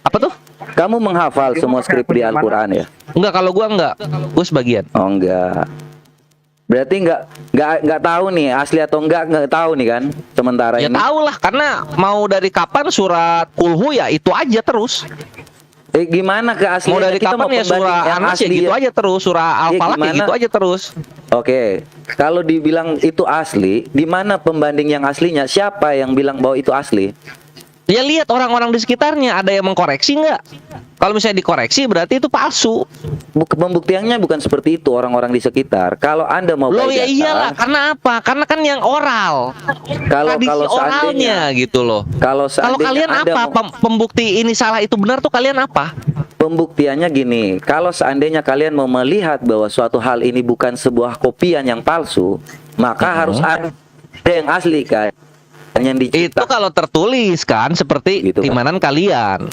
Apa tuh? Kamu menghafal semua skrip di Al-Quran ya? Enggak, kalau gua enggak. Gua sebagian. Oh enggak. Berarti enggak tahu nih asli atau enggak tahu nih kan sementara Ya ini. tahu lah, karena mau dari kapan surat Kulhu ya itu aja terus. Gimana keasliannya? Mau dari Kita kapan ya pembanding surah yang Anas ya asli gitu ya. aja terus, surah Al-Falaq ya gimana? gitu aja terus. Oke, kalau dibilang itu asli, di mana pembanding yang aslinya? Siapa yang bilang bahwa itu asli? Ya lihat orang-orang di sekitarnya, ada yang mengkoreksi nggak? Kalau misalnya dikoreksi berarti itu palsu. Pembuktiannya bukan seperti itu orang-orang di sekitar. Kalau Anda mau Loh ya berdasar, iyalah, karena apa? Karena kan yang oral. kalau Tradisi seandainya oralnya gitu loh. Kalau Kalau seandainya kalian Anda apa? mau- Pembukti ini salah itu benar tuh kalian apa? Pembuktiannya gini, kalau seandainya kalian mau melihat bahwa suatu hal ini bukan sebuah kopian yang palsu, maka harus ada yang asli kan, yang Itu dicetak. kalau tertulis kan seperti Gitu kan. keimanan kalian.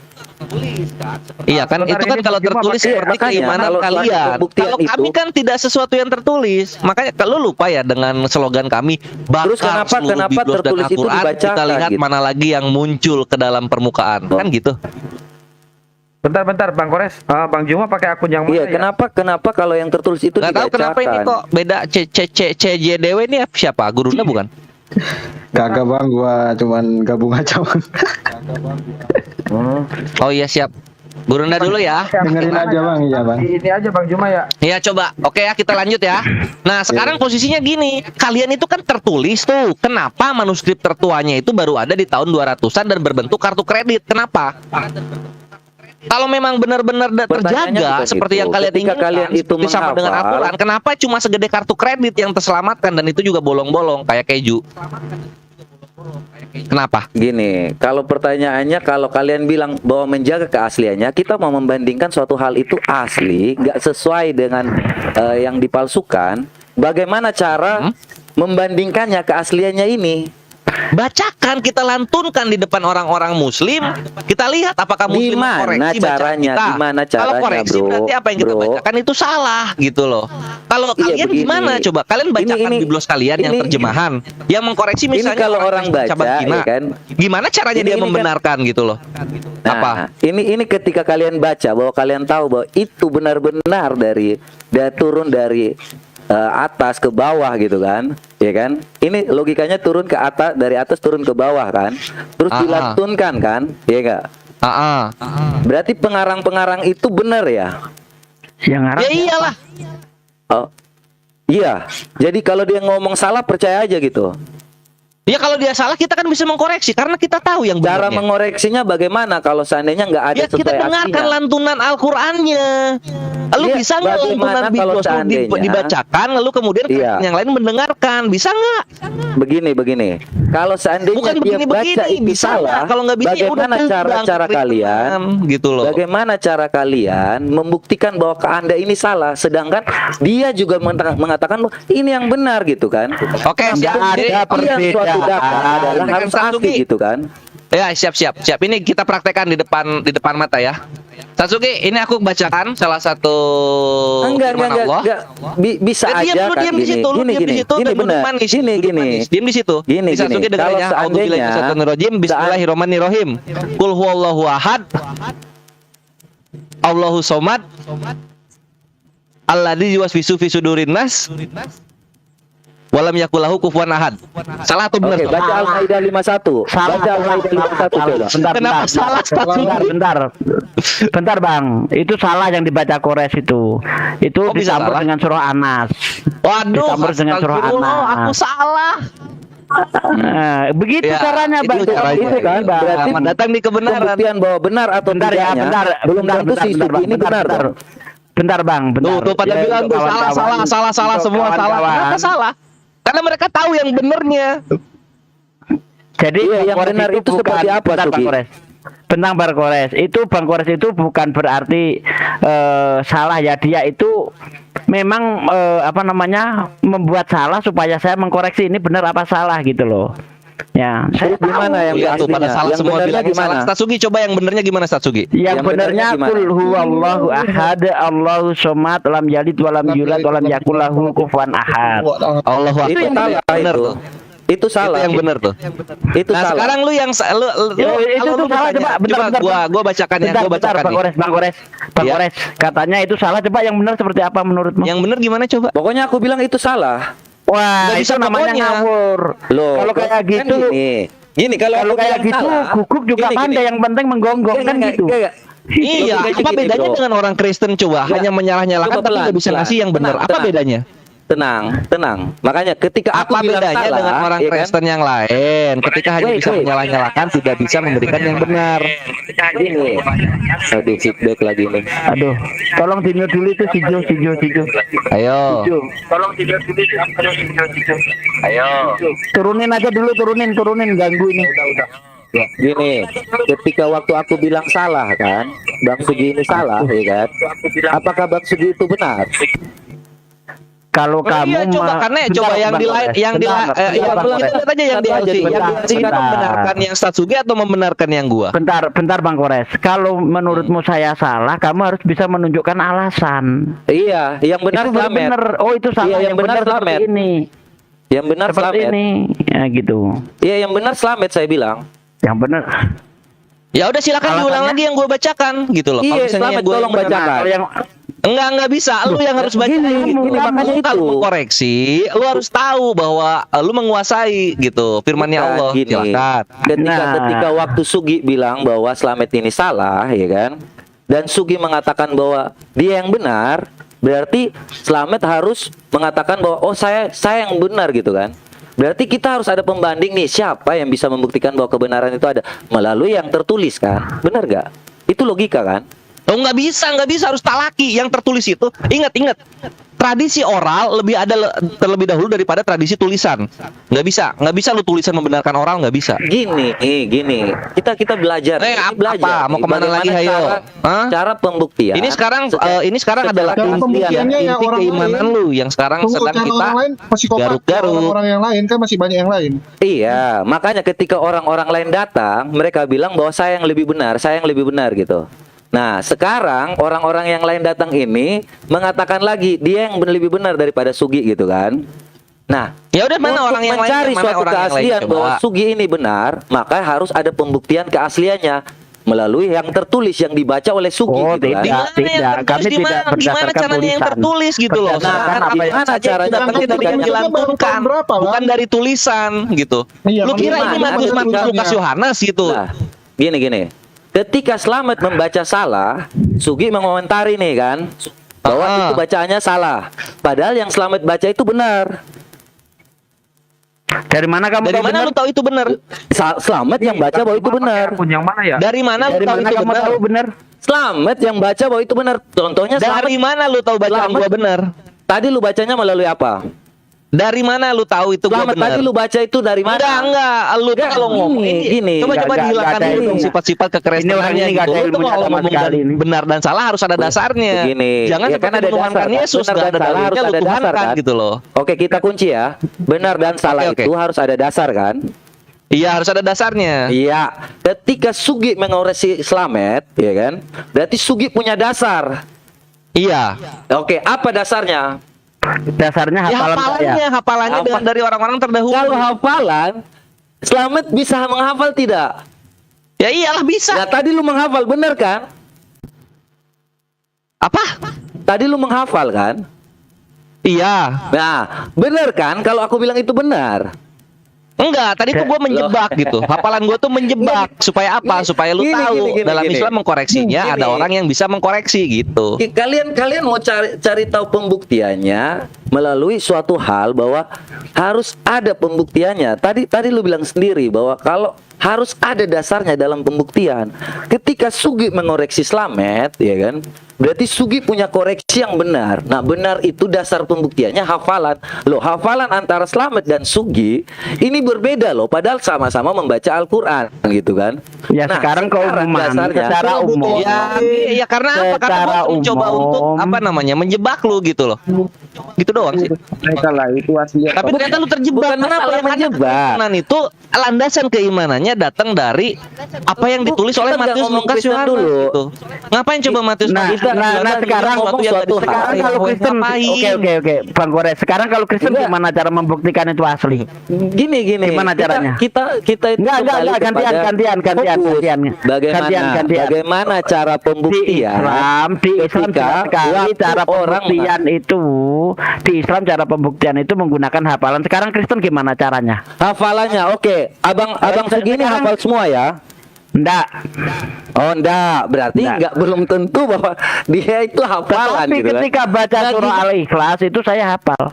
Iya kan, Sebentar, itu kan ini kalau Bang Juma tertulis pakai- seperti makanya, keimanan kalau kalian. pembuktian Kalau itu- kami kan tidak sesuatu yang tertulis. Makanya kalau lupa ya dengan slogan kami bakar Terus kenapa seluruh Biblos dan tertulis itu Al-Quran, kita dibacakan, lihat gitu? mana lagi yang muncul ke dalam permukaan. Kan gitu. Bentar Bang Kores, Bang Juma pakai akun yang mana Iya, ya? kenapa kalau yang tertulis itu Gak tahu kenapa ini dibacakan? kok beda. CJDW ini siapa? Gurunda bukan? Kagak bang, gua cuman gabung aja bang. Oh iya siap. Gurunda dulu ya. Dengerin aja bang, iya bang. Ini aja Bang Juma ya. Iya coba, oke ya kita lanjut ya. Nah sekarang posisinya gini, kalian itu kan tertulis tuh. Kenapa manuskrip tertuanya itu baru ada di tahun 200-an dan berbentuk kartu kredit? Kenapa? Kalau memang benar-benar Pertanyaannya terjaga bukan seperti itu. yang kalian Ketika inginkan, kalian itu seperti sama dengan menghafal, Al-Quran, kenapa cuma segede kartu kredit yang terselamatkan dan itu juga bolong-bolong kayak keju? Kenapa? Gini, kalau pertanyaannya kalau kalian bilang bahwa menjaga keasliannya, kita mau membandingkan suatu hal itu asli, nggak sesuai dengan yang dipalsukan. Bagaimana cara membandingkannya keasliannya ini? Bacakan, kita lantunkan di depan orang-orang muslim. Kita lihat apakah muslim Gimana mengkoreksi bacaan caranya? kita. Gimana Kalau caranya, koreksi bro? berarti apa yang kita Bro. bacakan itu salah gitu loh. Kalau Iya, kalian begini. gimana coba? Kalian bacakan Ini- biblos kalian yang ini- terjemahan. Yang mengkoreksi Ini misalnya kalau orang Kristen baca, cabang Cina. ya kan? Gimana caranya Ini dia kan- membenarkan gitu loh? Nah, Apa? ini ketika kalian baca bahwa kalian tahu bahwa itu benar-benar dari turun dari atas ke bawah gitu kan, ya kan? Ini logikanya turun ke atas, dari atas turun ke bawah kan, terus dilantunkan kan, ya enggak? Berarti pengarang-pengarang itu benar ya? Yang ngarang Ya iyalah. Oh, iya. Jadi kalau dia ngomong salah percaya aja gitu. Ya kalau dia salah kita kan bisa mengkoreksi karena kita tahu yang Cara benarnya. mengoreksinya bagaimana kalau seandainya nggak ada Ya kita sesuai dengarkan aslinya? lantunan Al-Qur'annya. Lalu Iya, bisa nggak bagaimana lantunan kalau biblos itu seandainya- dibacakan lalu kemudian Iya. yang lain mendengarkan? Bisa nggak? Begini. Kalau seandainya Bukan dia baca begini-begini, itu bisa salah, nggak? Kalau nggak bisa ya udah bagaimana tendang cara ke kalian? teman, gitu loh. Bagaimana cara kalian membuktikan bahwa ke Anda ini salah, sedangkan dia juga mengatakan bahwa ini yang benar gitu kan? Oke, siap. Jadi, Yang suatu data adalah harus asli gitu kan? ya siap. Ini kita praktekkan di depan mata ya. Satsuki, ini aku bacakan salah satu Enggak, firman Allah. Bisa Ya, diam aja dulu, kan diam di situ, lu diam di situ, Gini dan duduk benar. manis, Gini. duduk manis. Diam di situ. Gini. Satsuki dengar Kalau aja. seandainya A'udzubillahiminasyaitonirrajim. Bismillahirrahmanirrahim. Qul huwallahu ahad. Allahu somad. Alladzi yuwaswisu fi sudurin nas. Walam yakulahu kufuwan ahad. Salah atau benar? Oke, baca Al-Maidah 51. Baca Al-Maidah 51 coba. Kenapa salah? Bentar Bang, itu salah yang dibaca Kores itu. Itu Kok bisa dicampur salah? dengan surah Anas. Waduh, Dicampur dengan surah astagfirullah, Anas. aku salah. Begitu Ya, caranya itu Bang. caranya. Itu kan berarti Selamat datang di kebenaran. pembuktian bahwa benar atau Bentar ya, tidaknya bentar. belum tentu si Suki ini benar. dong. Bentar Bang, bentar. Tuh pada Ya, bilang tuh untuk kawan-kawan, salah untuk semua salah. kawan-kawan. Kenapa salah? Karena mereka tahu yang benernya. Jadi Iya, Bang yang Kores benar itu seperti apa, bentar, Bang Suki? Kores. Tentang Bang Kores, itu Bang Kores itu bukan berarti salah ya, dia itu memang membuat salah supaya saya mengkoreksi ini benar apa salah gitu loh. Ya, saya Terus gimana yang Iya tuh pada aslinya? salah Yang semua benernya bilang gimana? salah. Satsuki coba yang benernya gimana Satsuki? yang Yang benernya benernya qul gimana? huwallahu ahad, Allahu somad, lam yalid walam yulad walam yakul lahu kufuwan ahad. Allahu Itu akbar. salah Bener itu. tuh. Itu salah. Itu yang benar tuh. Itu Nah, salah. sekarang lu yang itu lu salah, bertanya. coba, Gua bacakan ya, Bentar, gua bacakan Bang nih. Kores, Bang Iya. Kores, katanya itu salah. Coba yang benar seperti apa menurutmu? Yang benar gimana coba? Pokoknya aku bilang itu salah. Wah, Nggak itu bisa namanya pokoknya. ngawur. Loh, Kalau kayak kan gitu, gini kalau kalau aku kayak bilang gitu, salah, guguk juga gini, pandai. gini. Yang penting menggonggong kan Enggak, gitu. enggak. Iya, Logikanya apa gini, bedanya bro. dengan orang Kristen coba? Enggak. Hanya menyalah-nyalakan Coba tapi pelan, nggak bisa pelan. ngasih yang benar. Tenang, Apa tenang. bedanya? Tenang. Makanya ketika aku Apa bilang bedanya salah, dengan orang ya kan? Kristen yang lain? Ketika hanya bisa menyalah-nyalakan, tidak bisa memberikan yang benar. Gini. Aduh, feedback lagi nih. Aduh, tolong di-mute dulu itu si Jo. Ayo. Jo, tolong di-mute dulu itu. Ayo. Turunin aja dulu, turunin ganggu ini. Gini, ketika waktu aku bilang salah kan, Bang Sugi ini salah, ya kan? Apakah Bang Sugi itu benar? Kalau Iya, kamu coba karena coba yang di live yang di yang lihat aja yang di LC. Yang di LC itu membenarkan yang Satsugi atau membenarkan yang gua? Bentar Bang Kores. Kalau menurutmu saya salah, kamu harus bisa menunjukkan alasan. Iya, yang benar Itu Slamet. benar. Oh, itu salah. Iya, yang benar seperti Slamet. ini. Yang benar Seperti Slamet. ini. Ya gitu. Iya, yang benar Slamet saya bilang. Yang benar. Ya udah silakan diulang Alasannya? lagi yang gua bacakan gitu loh. Kalau Iya, misalnya Slamet gua tolong yang benar. bacakan. Kalau yang Enggak bisa. Lu yang harus baca. Gini, makanya Lu itu. kalau mengkoreksi, lu harus tahu bahwa lu menguasai gitu firman-Nya Bukan, Allah. gini. Silakan. Ketika waktu Sugi bilang bahwa Slamet ini salah, ya kan? Dan Sugi mengatakan bahwa dia yang benar, berarti Slamet harus mengatakan bahwa oh saya yang benar gitu kan? Berarti kita harus ada pembanding nih, siapa yang bisa membuktikan bahwa kebenaran itu ada melalui yang tertulis kan? Benar gak? Itu logika kan? Oh nggak bisa harus talaki yang tertulis itu. Ingat. Tradisi oral lebih ada terlebih dahulu daripada tradisi tulisan. Nggak bisa lu tulisan membenarkan oral, nggak bisa. Gini. Kita belajar. Ini Apa? Mau kemana Bagaimana lagi, hayo? Hah? Cara pembuktian. Ini sekarang adalah Cara pembuktiannya ya inti orang keimanan lain. lu yang sekarang Tunggu, sedang cara kita orang lain psikopat, garuk-garuk. orang yang lain kan masih banyak yang lain. Iya, makanya ketika orang-orang lain datang, mereka bilang bahwa saya yang lebih benar gitu. Nah, sekarang orang-orang yang lain datang ini mengatakan lagi dia yang lebih benar daripada Sugi gitu kan. Nah, Ya udah mana untuk orang yang lain? mencari Mana suatu orang yang lain? keaslian Coba. bahwa Sugi ini benar, maka harus ada pembuktian keasliannya melalui yang tertulis yang dibaca oleh Sugi Oh, gitu kan. tidak. Kami tidak Gimana berdasarkan caranya yang tulisan. tertulis gitu loh. Berdasarkan Sekarang apa yang- gimana caranya Yang tapi ketika yang kita dilantunkan tahun berapa, Bang? bukan dari tulisan gitu. Iya, Lu kira ini bagaimana Markus tulisannya? Lukas Yohanes gitu. Nah, gini. Ketika Slamet membaca salah, Sugi mengomentari nih kan bahwa itu bacaannya salah. Padahal yang Slamet baca itu benar. Dari mana kamu Dari tahu mana benar? lu tahu itu benar? Slamet yang baca bahwa itu benar. Akun yang mana ya? Dari mana lu Dari tahu mana itu kamu benar? tahu benar? Slamet yang baca bahwa itu benar. Contohnya Dari Slamet. mana lu tahu bacaan Selamat. gua benar? Tadi lu bacanya melalui apa? Dari mana lu tahu itu gua Slamet benar? tadi lu baca itu dari mana? Enggak. Lu tuh Enggak, kalau ngomong gini. coba Enggak, dihilangkan enggak ada dulu dong ilmunya. sifat-sifat Ini orang kekristenannya ini enggak gitu. ada Lu tuh ilmunya kalau sama ngomong sekali ini. benar dan salah harus ada dasarnya. Begini. Jangan Ya, kan seperti ada menuhankan dasar, kan? Yesus Benar enggak dan ada salah dalilnya harus lu ada dasar, tuhankan kan? gitu loh. Oke, kita kunci ya. Benar dan salah Oke. itu harus ada dasar kan? Iya, harus ada dasarnya. Iya. Ketika Sugi mengoreksi Slamet, ya kan? Berarti Sugi punya dasar. Iya. Oke, apa dasarnya? Dasarnya Ya hafalan saya. hafalannya Apa? dari orang-orang terdahulu. Kalau hafalan, Slamet bisa menghafal tidak? Ya iyalah bisa. Ya tadi lu menghafal, benar kan? Apa? Tadi lu menghafal kan? Iya. Nah, benar kan? Kalau aku bilang itu benar. Enggak, tadi tuh gue menjebak gitu. Hafalan gue tuh menjebak supaya apa? Supaya lu Gini, tahu gini, dalam gini. Islam mengkoreksinya Gini. ada orang yang bisa mengkoreksi gitu. Kalian mau cari tahu pembuktiannya melalui suatu hal bahwa harus ada pembuktiannya. Tadi lu bilang sendiri bahwa kalau harus ada dasarnya dalam pembuktian. Ketika Sugi mengoreksi Slamet, ya kan? Berarti Sugi punya koreksi yang benar. Nah, benar itu dasar pembuktiannya hafalan. Loh, hafalan antara Slamet dan Sugi ini berbeda loh, padahal sama-sama membaca Al-Qur'an gitu kan. Ya, sekarang keumuman, secara umum. Ya karena apa? Karena Secara gue mencoba umum. untuk apa namanya menjebak lu gitu loh. Gitu doang sih. Mereka lah itu asli. Tapi ternyata lu terjebak. Bukan kenapa Masalahnya yang menjebak. keimanan itu landasan keimanannya semuanya datang dari apa yang ditulis oleh Kita nggak Matius, ngomong Lukas, Kristen Yohanes dulu. gitu. Ngapain coba Matius? Nah, Markus, nah, Yohanes, nah, sekarang sesuatu yang ngomong tadi suatu Sekarang disampaikan? kalau Kristen, Ngapain? oke, Bang Kores. Sekarang kalau Kristen Enggak. gimana cara membuktikan itu asli? Gini. Gimana caranya? Kita itu Enggak, kembali gantian, kepada gantian. fokus. Bagaimana? Gantian. Bagaimana cara Di pembuktian? Islam ketika jelas sekali waktu cara orang pembuktian itu di Islam cara pembuktian itu menggunakan hafalan. Sekarang Kristen gimana caranya? hafalannya, oke. Abang segini sekarang- hafal semua ya. Enggak. Oh enggak, berarti Enggak. belum tentu bahwa dia itu hafalan Tapi gitu kan. ketika baca Nggak surah gitu. Al-Ikhlas itu saya hafal.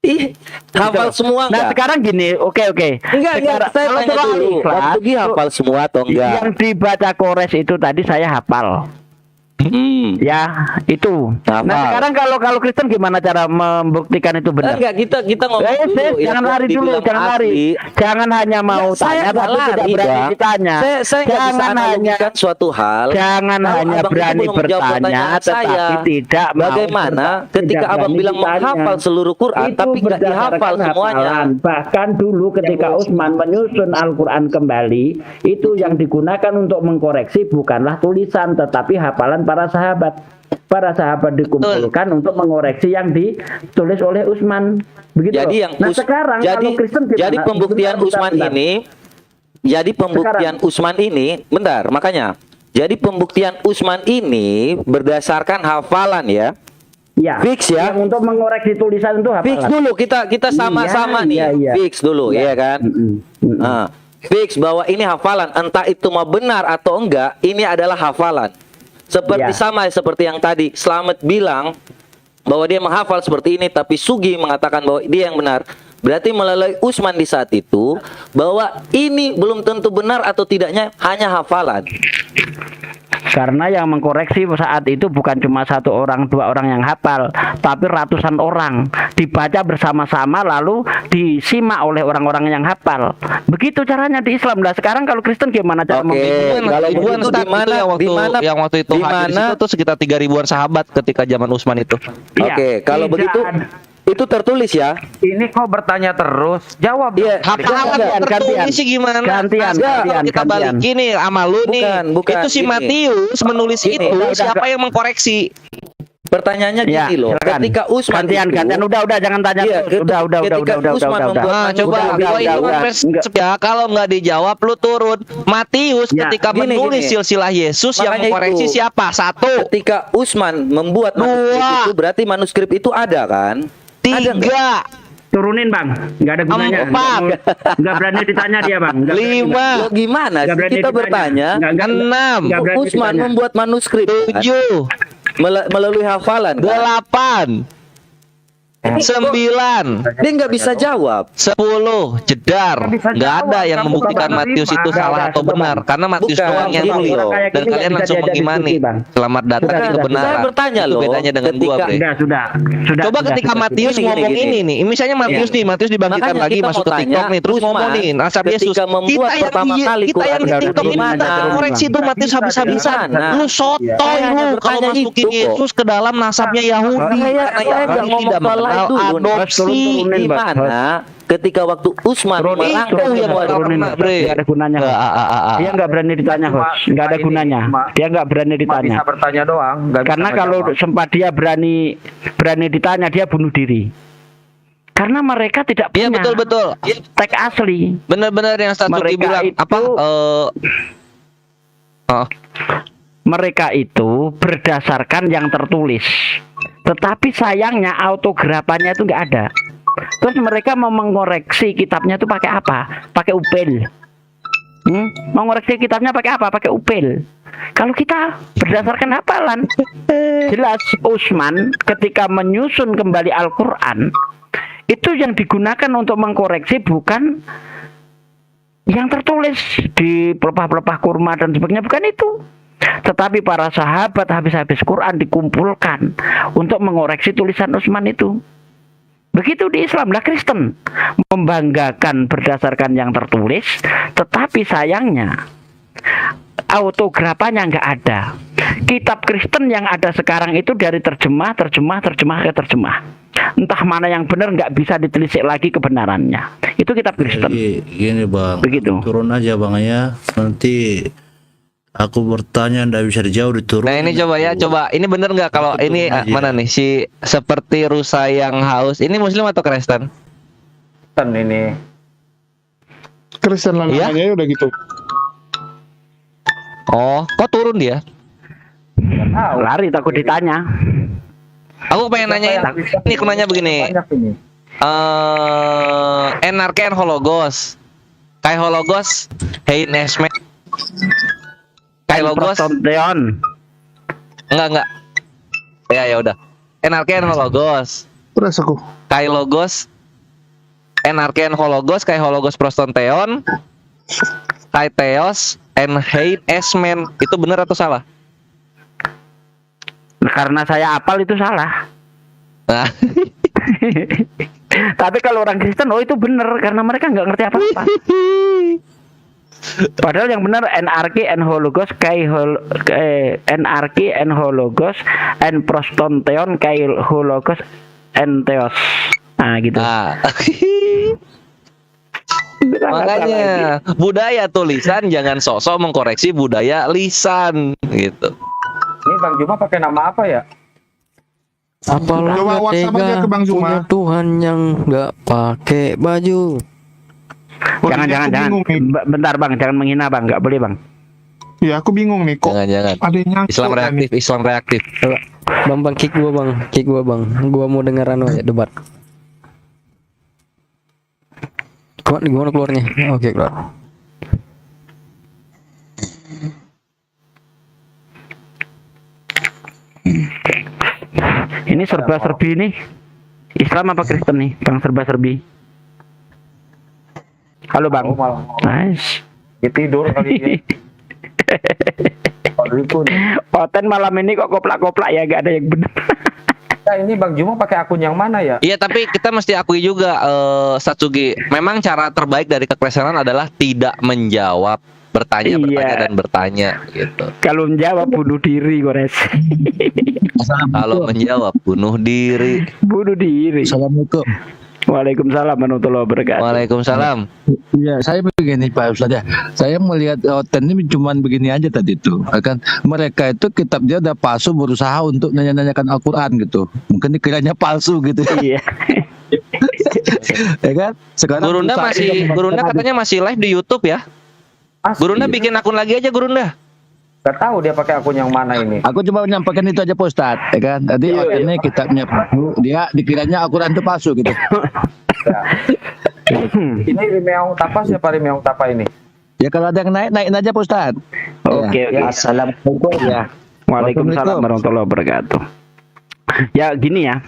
Ih, hafal Gitu. semua Nah, enggak? sekarang gini, oke. Enggak, Sekarang, saya kalau tanya surah dulu. Al-Ikhlas, Waktu Gi hafal semua atau enggak? yang dibaca Kores itu tadi saya hafal. Ya, itu. Hafal. Nah, sekarang kalau Kristen gimana cara membuktikan itu benar? Enggak, kita ngomong dulu. Sis, yang jangan lari dulu, dibilang jangan lari. asli. Jangan hanya mau Enggak, saya tanya nggak tapi tidak lari, berani Bang. ditanya. Saya nggak bisa Jangan hanya analogikan suatu hal. Jangan Kalau hanya abang itu berani belum menjawab bertanya pertanyaan tetapi saya. tidak mau Bagaimana tidak ketika abang berani bilang ditanya. menghafal seluruh Quran Itu tapi nggak berdasarkan dihafal semuanya? hafalan. Bahkan dulu ketika Utsman menyusun Al-Quran kembali, itu yang digunakan untuk mengkoreksi bukanlah tulisan tetapi hafalan para sahabat. Para sahabat dikumpulkan untuk mengoreksi yang ditulis oleh Utsman. Begitu. Jadi loh. yang nah sekarang kalau Kristen gimana? jadi pembuktian Bentar, Utsman bentar. ini, jadi pembuktian Utsman ini, bentar, makanya. Jadi pembuktian Utsman ini berdasarkan hafalan ya. Ya, Fix ya. yang untuk mengoreksi tulisan itu hafalan. Fix dulu kita sama-sama nih. iya. Fix dulu ya kan. Nah, fix bahwa ini hafalan, entah itu mau benar atau enggak, ini adalah hafalan. Seperti Ya. sama seperti yang tadi Slamet bilang bahwa dia menghafal seperti ini, tapi Sugi mengatakan bahwa dia yang benar. Berarti melalui Utsman di saat itu bahwa ini belum tentu benar atau tidaknya hanya hafalan. Karena yang mengkoreksi saat itu bukan cuma 1 orang, 2 orang yang hafal, tapi ratusan orang dibaca bersama-sama lalu disimak oleh orang-orang yang hafal. Begitu caranya di Islam. Lah sekarang kalau Kristen gimana cara Oke. membedakan? Kalau Ribuan begitu Ustaz, di mana- itu yang waktu itu di hadir di mana- situ tuh sekitar 3 ribuan sahabat ketika zaman Utsman itu. Iya, Oke, kalau tidak begitu ada. itu tertulis ya. Ini kok bertanya terus? Jawab. Iya. Hafalan tertulis sih gimana? Gantian, Nah, kalau kita gantian. balikin nih sama lu nih. Bukan, Itu si gini. Matius menulis Gini. itu Udah, siapa yang mengkoreksi? Pertanyaannya Ya, gini loh. silakan. Ketika Utsman gantian, itu, udah jangan tanya Iya, terus. Udah. ketika Utsman membuat Nah, coba Udah, gua itu udah. kan ya kalau nggak dijawab lu turun. Matius Ya, ketika gini, menulis gini. silsilah Yesus yang Makanya mengkoreksi itu. siapa? 1, ketika Utsman membuat manuskrip 2. itu berarti manuskrip itu ada kan? Ada nggak? 3, Turunin bang, nggak ada gunanya. 4. Nggak berani ditanya dia bang. Nggak berani. 5, Lo gimana Nggak sih berani kita ditanya. bertanya? Nggak 6, nggak berani Utsman ditanya. membuat manuskrip kan? 7, Melalui hafalan kan? 8, 9, Dia nggak bisa jawab. 10, jedar. Nggak ada yang membuktikan Matius itu salah atau benar karena Matius Bukan, doang yang gini nulis. loh. Dan kalian langsung mengimani. Selamat datang di Sudah, kebenaran. saya bertanya Itu loh, bedanya dengan gua, ketika- Bre. Sudah. Coba ketika Matius Gini, ngomong gini. ini nih, misalnya Matius Iya. nih, Matius dibangkitkan Makanya lagi kita masuk mau ke TikTok tanya, nih, terus Utsman ngomongin asap ketika Yesus. membuat pertama kali Kita yang di Quran TikTok ini gimana? kita koreksi tuh Matius habis-habisan. Gimana? Lu sotoy Saya hanya lu kalau bertanya masukin itu kok. Yesus ke dalam nasabnya Yahudi. Saya Karena nggak Yahudi ngomong tidak soal mengenal itu, Bun. adopsi. Turunin, Bang. Gimana ketika waktu Utsman Turunin, merangkai itu yang semua turunin, doktrin, Bre. Nggak ada gunanya. Dia nggak berani ditanya, Bos. Nggak ada Ini gunanya. cuma- Dia nggak berani Cuma ditanya. bisa bertanya doang. Nggak bisa Karena kalau ngejawab. sempat dia berani ditanya, dia bunuh diri. Karena mereka tidak Iya punya betul. teks asli. Benar-benar yang Ustaz Tuki Mereka bilang itu- apa? Mereka itu berdasarkan yang tertulis. Tetapi sayangnya autografannya itu nggak ada. Terus mereka mau mengoreksi kitabnya itu pakai apa? Pakai upil. Mau ngoreksi kitabnya pakai apa? Pakai upil. Kalau kita berdasarkan hafalan, jelas Utsman ketika menyusun kembali Al-Quran, itu yang digunakan untuk mengkoreksi bukan yang tertulis di pelepah-pelepah kurma dan sebagainya, bukan itu. Tetapi para sahabat habis-habis Quran dikumpulkan untuk mengoreksi tulisan Utsman itu. Begitu di Islam. Lah Kristen membanggakan berdasarkan yang tertulis, tetapi sayangnya autografannya nggak ada. Kitab Kristen yang ada sekarang itu dari terjemah ke terjemah. entah mana yang benar nggak bisa ditelisik lagi kebenarannya. Itu kitab Kristen. Jadi gini bang, Begitu. turun aja bang ya. Nanti aku bertanya ndak bisa dijawab diturun. Nah ini coba ya, coba ini bener nggak kalau Aku ini turun aja. mana nih si seperti rusa yang haus ini Muslim atau Kristen? Kristen ini. Kristen lah Iya? namanya ya udah gitu. Oh, kok turun dia? Lari takut ditanya. Aku pengen nanya ini, aku nanya begini. Banyak ini. Enarken Hologos, Kai Hologos, Hein Esme, Kai Logos, Prostonteon. enggak. Ya udah. Enarken Hologos, Terus aku. Kai Logos, Enarken Hologos, Kai Hologos Prostonteon, Kai Theos, and Hein Esmen. Itu benar atau salah? Karena saya apal itu salah. Nah, Tapi kalau orang Kristen, oh itu benar karena mereka nggak ngerti apa-apa. Padahal yang benar NRK and Hologos NRK and Hologos and Prostonteon kai Hologos and Theos. Nah gitu. nah. Makanya budaya tulisan jangan sosok mengkoreksi budaya lisan gitu. Ini Bang Juma pakai nama apa ya? Apalah Coba nggak WhatsApp aja tega ke Bang Zuma. punya Tuhan yang nggak pakai baju. Jangan. Bingung nih. Bentar bang, jangan menghina bang, nggak boleh bang. Ya aku bingung nih kok. Jangan. Ada yang nyangkut Islam kan reaktif, nih. Islam reaktif. Bang kick gua bang, gua mau dengeran aja debat. Gimana keluarnya? Oke keluar. Ini serba-serbi nih. Islam apa Kristen nih, bang serba-serbi? Halo bang. Oh, malah Nice. dia tidur kali ini. Kalau itu nih. Oten malam ini kok koplak-koplak ya, gak ada yang benar. Nah, ini Bang Juma pakai akun yang mana ya? Iya, tapi kita mesti akui juga Satsugi, memang cara terbaik dari kekristenan adalah tidak menjawab, bertanya Iya. dan bertanya gitu. Kalau menjawab bunuh diri, Gores. Kalau menjawab bunuh diri. Bunuh diri. Assalamualaikum. Waalaikumsalam warahmatullahi wabarakatuh. Waalaikumsalam. Ya, saya begini Pak Ustadz ya. Saya melihat Oten ini cuman begini aja tadi tuh. Kan mereka itu kitab dia udah palsu berusaha untuk nanya-nanyakan Al-Qur'an gitu. Mungkin dikiranya palsu gitu. Iya. Ya kan? Sekarang Gurunda katanya masih live di YouTube ya. Asli. Gurunda bikin akun lagi aja Gurunda. Gak tahu dia pakai akun yang mana ini. Aku cuma menyampaikan itu aja Pak Ustadz, ya kan? Tadi Oten ini kitabnya palsu, dia dikiranya Al-Qur'an itu palsu gitu. Ini Rimeong Tapa, siapa Rimeong Tapa ini? Ya kalau ada yang naikin aja Pak Ustadz. Oke. Assalamualaikum ya. Waalaikumsalam warahmatullahi wabarakatuh. Ya gini ya,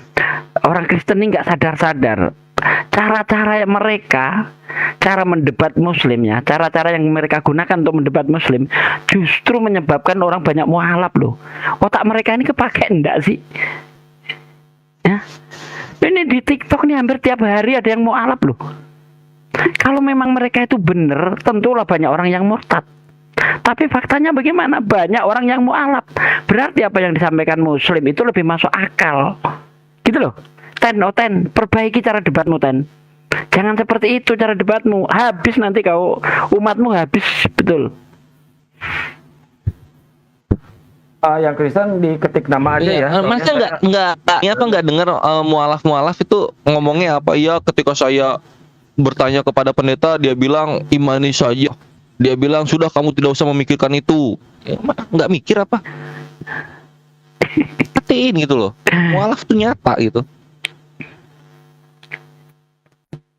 orang Kristen ini nggak sadar-sadar cara-cara mereka, cara mendebat Muslim ya, cara-cara yang mereka gunakan untuk mendebat Muslim justru menyebabkan orang banyak mualaf loh. Otak mereka ini kepake enggak sih? Ya, ini di TikTok nih hampir tiap hari ada yang mualaf loh. Kalau memang mereka itu benar, tentulah banyak orang yang murtad. Tapi faktanya bagaimana? Banyak orang yang mualaf. Berarti apa yang disampaikan Muslim itu lebih masuk akal. Gitu loh. Ten, perbaiki cara debatmu, Ten. Jangan seperti itu cara debatmu. Habis nanti kau, umatmu habis, betul. Yang Kristen diketik nama aja ya. Iya, Masnya nggak dengar mualaf itu ngomongnya apa? Iya, ketika saya bertanya kepada pendeta, dia bilang imani saja. Dia bilang sudah kamu tidak usah memikirkan itu. Ya, nggak mikir apa? Perhatiin gitu loh. Mualaf tuh nyata gitu.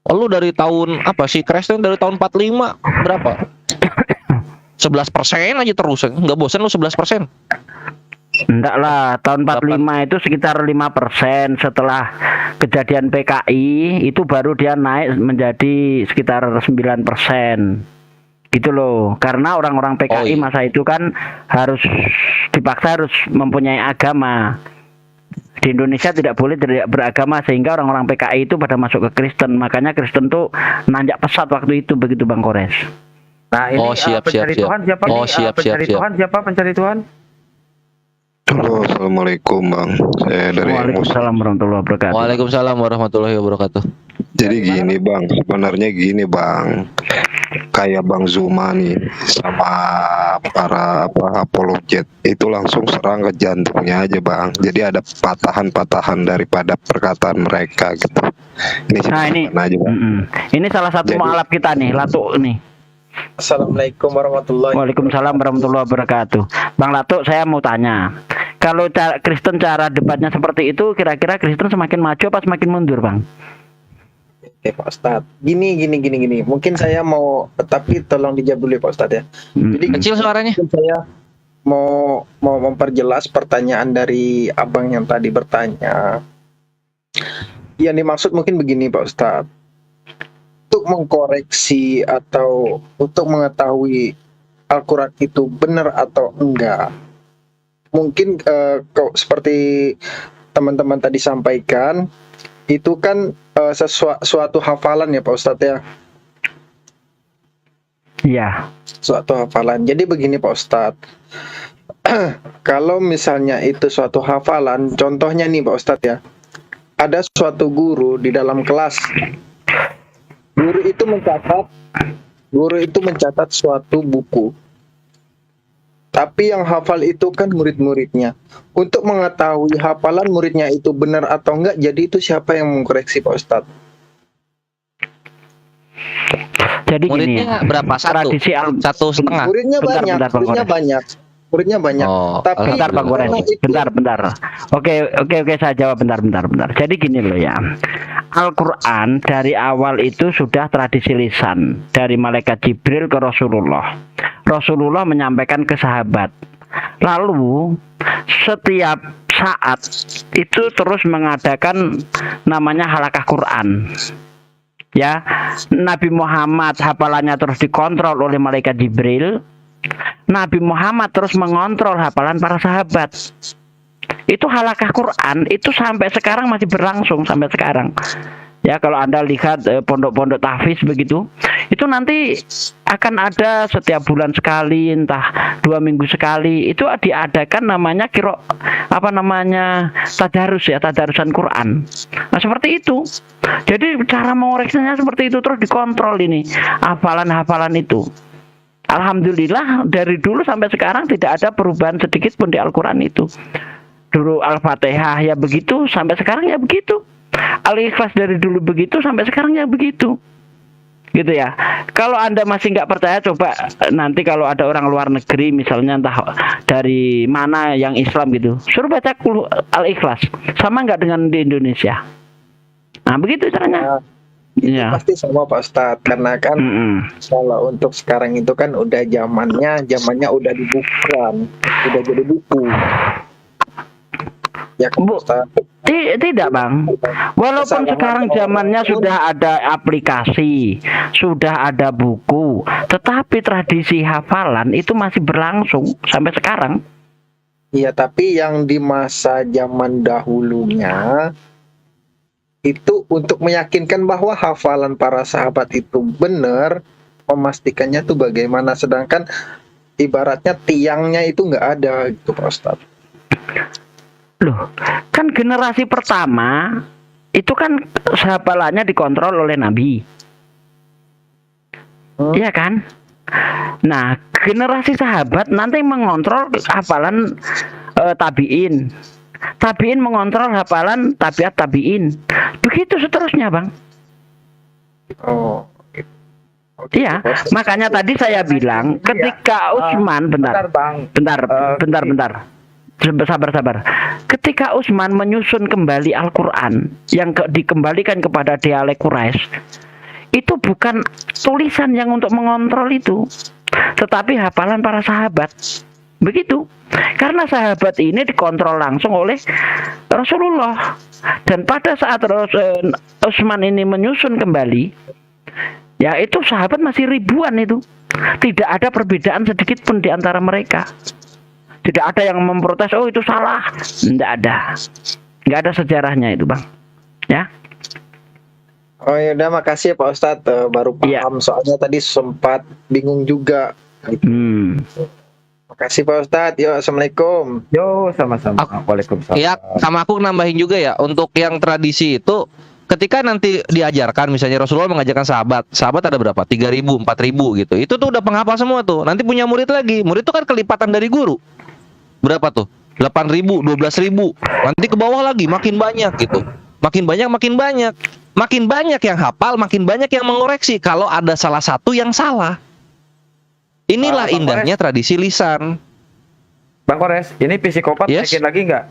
Lalu dari tahun apa sih? Kristen dari tahun 45 berapa? 11% aja terus, nggak bosan lu 11%? Enggak lah, tahun 45 itu sekitar 5%. Setelah kejadian PKI itu baru dia naik menjadi sekitar 9%. Gitu loh. Karena orang-orang PKI masa itu kan harus dipaksa harus mempunyai agama. Di Indonesia tidak boleh tidak beragama sehingga orang-orang PKI itu pada masuk ke Kristen. Makanya Kristen tuh nanjak pesat waktu itu, begitu Bang Kores. Nah, ini siap. pencari Tuhan siapa nih? Siap. Tuhan siapa pencari Tuhan? Halo, assalamualaikum bang. Saya dari Emosi. Waalaikumsalam warahmatullahi wabarakatuh. Waalaikumsalam warahmatullahi wabarakatuh. Jadi gini bang, sebenarnya gini bang, kayak Bang Zuma nih sama para apologet itu langsung serang ke jantungnya aja bang. Jadi ada patahan-patahan daripada perkataan mereka gitu. Ini Nah ini, aja bang. ini salah satu Jadi- mualaf kita nih, Latuk nih. Assalamualaikum warahmatullahi Waalaikumsalam warahmatullahi wabarakatuh. Bang Latuk, saya mau tanya, kalau Kristen cara debatnya seperti itu, kira-kira Kristen semakin maju apa semakin mundur, Bang? Oke Pak Ustadz. Gini. Mungkin saya mau, tapi tolong dijawab dulu ya Pak Ustadz ya. Jadi Kecil suaranya. mungkin saya mau memperjelas pertanyaan dari abang yang tadi bertanya. Yang dimaksud mungkin begini Pak Ustadz. Untuk mengkoreksi atau untuk mengetahui Al-Quran itu benar atau enggak, mungkin seperti teman-teman tadi sampaikan, itu kan suatu hafalan ya Pak Ustadz ya. Iya. Suatu hafalan. Jadi begini Pak Ustadz, kalau misalnya itu suatu hafalan, contohnya nih Pak Ustadz ya, ada suatu guru di dalam kelas. Guru itu mencatat suatu buku. Tapi yang hafal itu kan murid-muridnya. Untuk mengetahui hafalan muridnya itu benar atau enggak, jadi itu siapa yang mengkoreksi Pak Ustadz? Jadi gini, Muridnya berapa? Satu? tradisi Satu setengah? Muridnya Bentar, banyak, bentar, Bang muridnya Kores. banyak. Muridnya banyak. Oh, Tapi bentar Bang Kores, karena itu- bentar. Oke, saya jawab bentar. Jadi gini loh ya, Al-Quran dari awal itu sudah tradisi lisan dari malaikat Jibril ke Rasulullah. Rasulullah menyampaikan ke sahabat. Lalu setiap saat itu terus mengadakan namanya halakah Quran. Ya, Nabi Muhammad hafalannya terus dikontrol oleh malaikat Jibril. Nabi Muhammad terus mengontrol hafalan para sahabat. Itu halakah Quran itu sampai sekarang masih berlangsung sampai sekarang. Ya, kalau Anda lihat pondok-pondok tahfiz begitu, itu nanti akan ada setiap bulan sekali, entah 2 minggu sekali, itu diadakan namanya tadarusan Quran. Nah, seperti itu. Jadi cara mengoreksinya seperti itu, terus dikontrol ini hafalan-hafalan itu. Alhamdulillah dari dulu sampai sekarang tidak ada perubahan sedikit pun di Al-Quran itu. Dulu Al-Fatihah ya begitu, sampai sekarang ya begitu. Al-Ikhlas dari dulu begitu, sampai sekarang ya begitu. Gitu ya. Kalau Anda masih nggak percaya, coba nanti kalau ada orang luar negeri misalnya entah dari mana yang Islam gitu, suruh baca Al-Ikhlas. Sama nggak dengan di Indonesia? Nah begitu caranya. Ya. Pasti sama Pak Ustadz, karena kan kalau untuk sekarang itu kan udah zamannya udah dibukukan, udah jadi buku. Ya kan Pak Ustadz? Tidak Bang. Walaupun sekarang zamannya sudah ada aplikasi, sudah ada buku, tetapi tradisi hafalan itu masih berlangsung sampai sekarang. Iya, tapi yang di masa zaman dahulunya itu untuk meyakinkan bahwa hafalan para sahabat itu benar, memastikannya tuh bagaimana, sedangkan ibaratnya tiangnya itu nggak ada gitu Pak Ustadz. Loh, kan generasi pertama itu kan hafalannya dikontrol oleh Nabi. Iya kan? Nah, generasi sahabat nanti mengontrol hafalan tabiin. Tabiin mengontrol hafalan tabiat tabiin. Begitu seterusnya, Bang. Oh. Iya, makanya tadi saya bilang ketika Utsman bentar. Sabar. Ketika Utsman menyusun kembali Al-Qur'an yang dikembalikan kepada dialek Quraisy, itu bukan tulisan yang untuk mengontrol itu, tetapi hafalan para sahabat. Begitu. Karena sahabat ini dikontrol langsung oleh Rasulullah. Dan pada saat Utsman ini menyusun kembali, ya itu sahabat masih ribuan itu. Tidak ada perbedaan sedikit pun di antara mereka. Tidak ada yang memprotes, oh itu salah. Tidak ada. Nggak ada sejarahnya itu, Bang. Ya. Oh ya udah, makasih ya Pak Ustadz, baru paham. Soalnya tadi sempat bingung juga. Gitu. Makasih Pak Ustadz. Yo, assalamualaikum. Yo, sama-sama. Waalaikumsalam. Ya, sama aku nambahin juga ya, untuk yang tradisi itu ketika nanti diajarkan, misalnya Rasulullah mengajarkan sahabat ada berapa? 3.000, 4.000 gitu. Itu tuh udah penghafal semua tuh. Nanti punya murid lagi. Murid itu kan kelipatan dari guru. Berapa tuh? 8.000, 12.000. Nanti ke bawah lagi makin banyak gitu. Makin banyak, makin banyak. Makin banyak yang hafal, makin banyak yang mengoreksi kalau ada salah satu yang salah. Inilah Bang indahnya tradisi lisan. Bang Kores, ini psikopat Yes. naikin lagi nggak?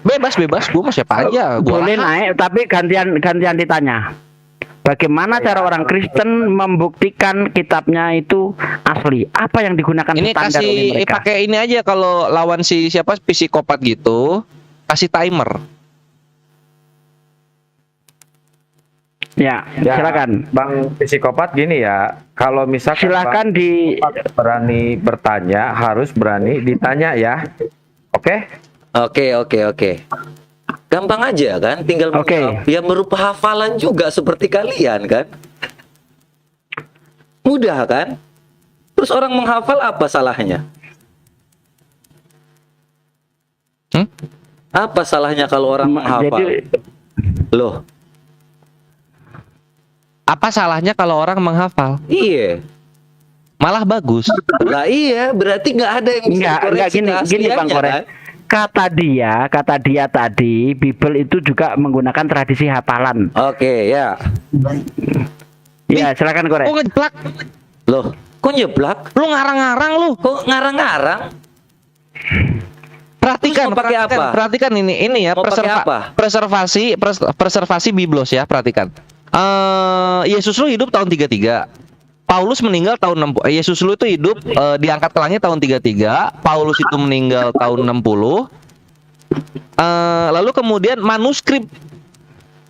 Bebas, gue mau siapa aja. Gua Boleh naik, tapi gantian ditanya. Bagaimana cara orang Kristen membuktikan kitabnya itu asli? Apa yang digunakan ini standar oleh kasih mereka? pakai ini aja kalau lawan si siapa psikopat gitu, kasih timer. Ya, silakan. Bang psikopat gini ya, kalau misalkan Silakan Bang berani bertanya, harus berani ditanya ya. Oke? Oke. Gampang aja kan, tinggal menjawab. Ya berupa hafalan juga seperti kalian kan. Mudah kan? Terus orang menghafal apa salahnya? Apa salahnya kalau orang menghafal? Loh, apa salahnya kalau orang menghafal? iya. Malah bagus. Lah iya, berarti nggak ada yang bisa Enggak dikoreksi gini Bang keasliannya, Kores. kan? Kata dia tadi, Bible itu juga menggunakan tradisi hafalan. Oke, ya. Ya, silakan Kores. Kok ngejeplak? Loh, kok nyeblak? Lu ngarang-ngarang lu. Kok ngarang-ngarang? Perhatikan, Terus mau pakai apa? Perhatikan ini ya, Mau pakai apa? preservasi biblos ya, perhatikan. Yesus lu hidup tahun 33. Paulus meninggal tahun 60. Yesus lu itu hidup diangkat ke langit tahun 33. Paulus itu meninggal tahun 60. Lalu kemudian manuskrip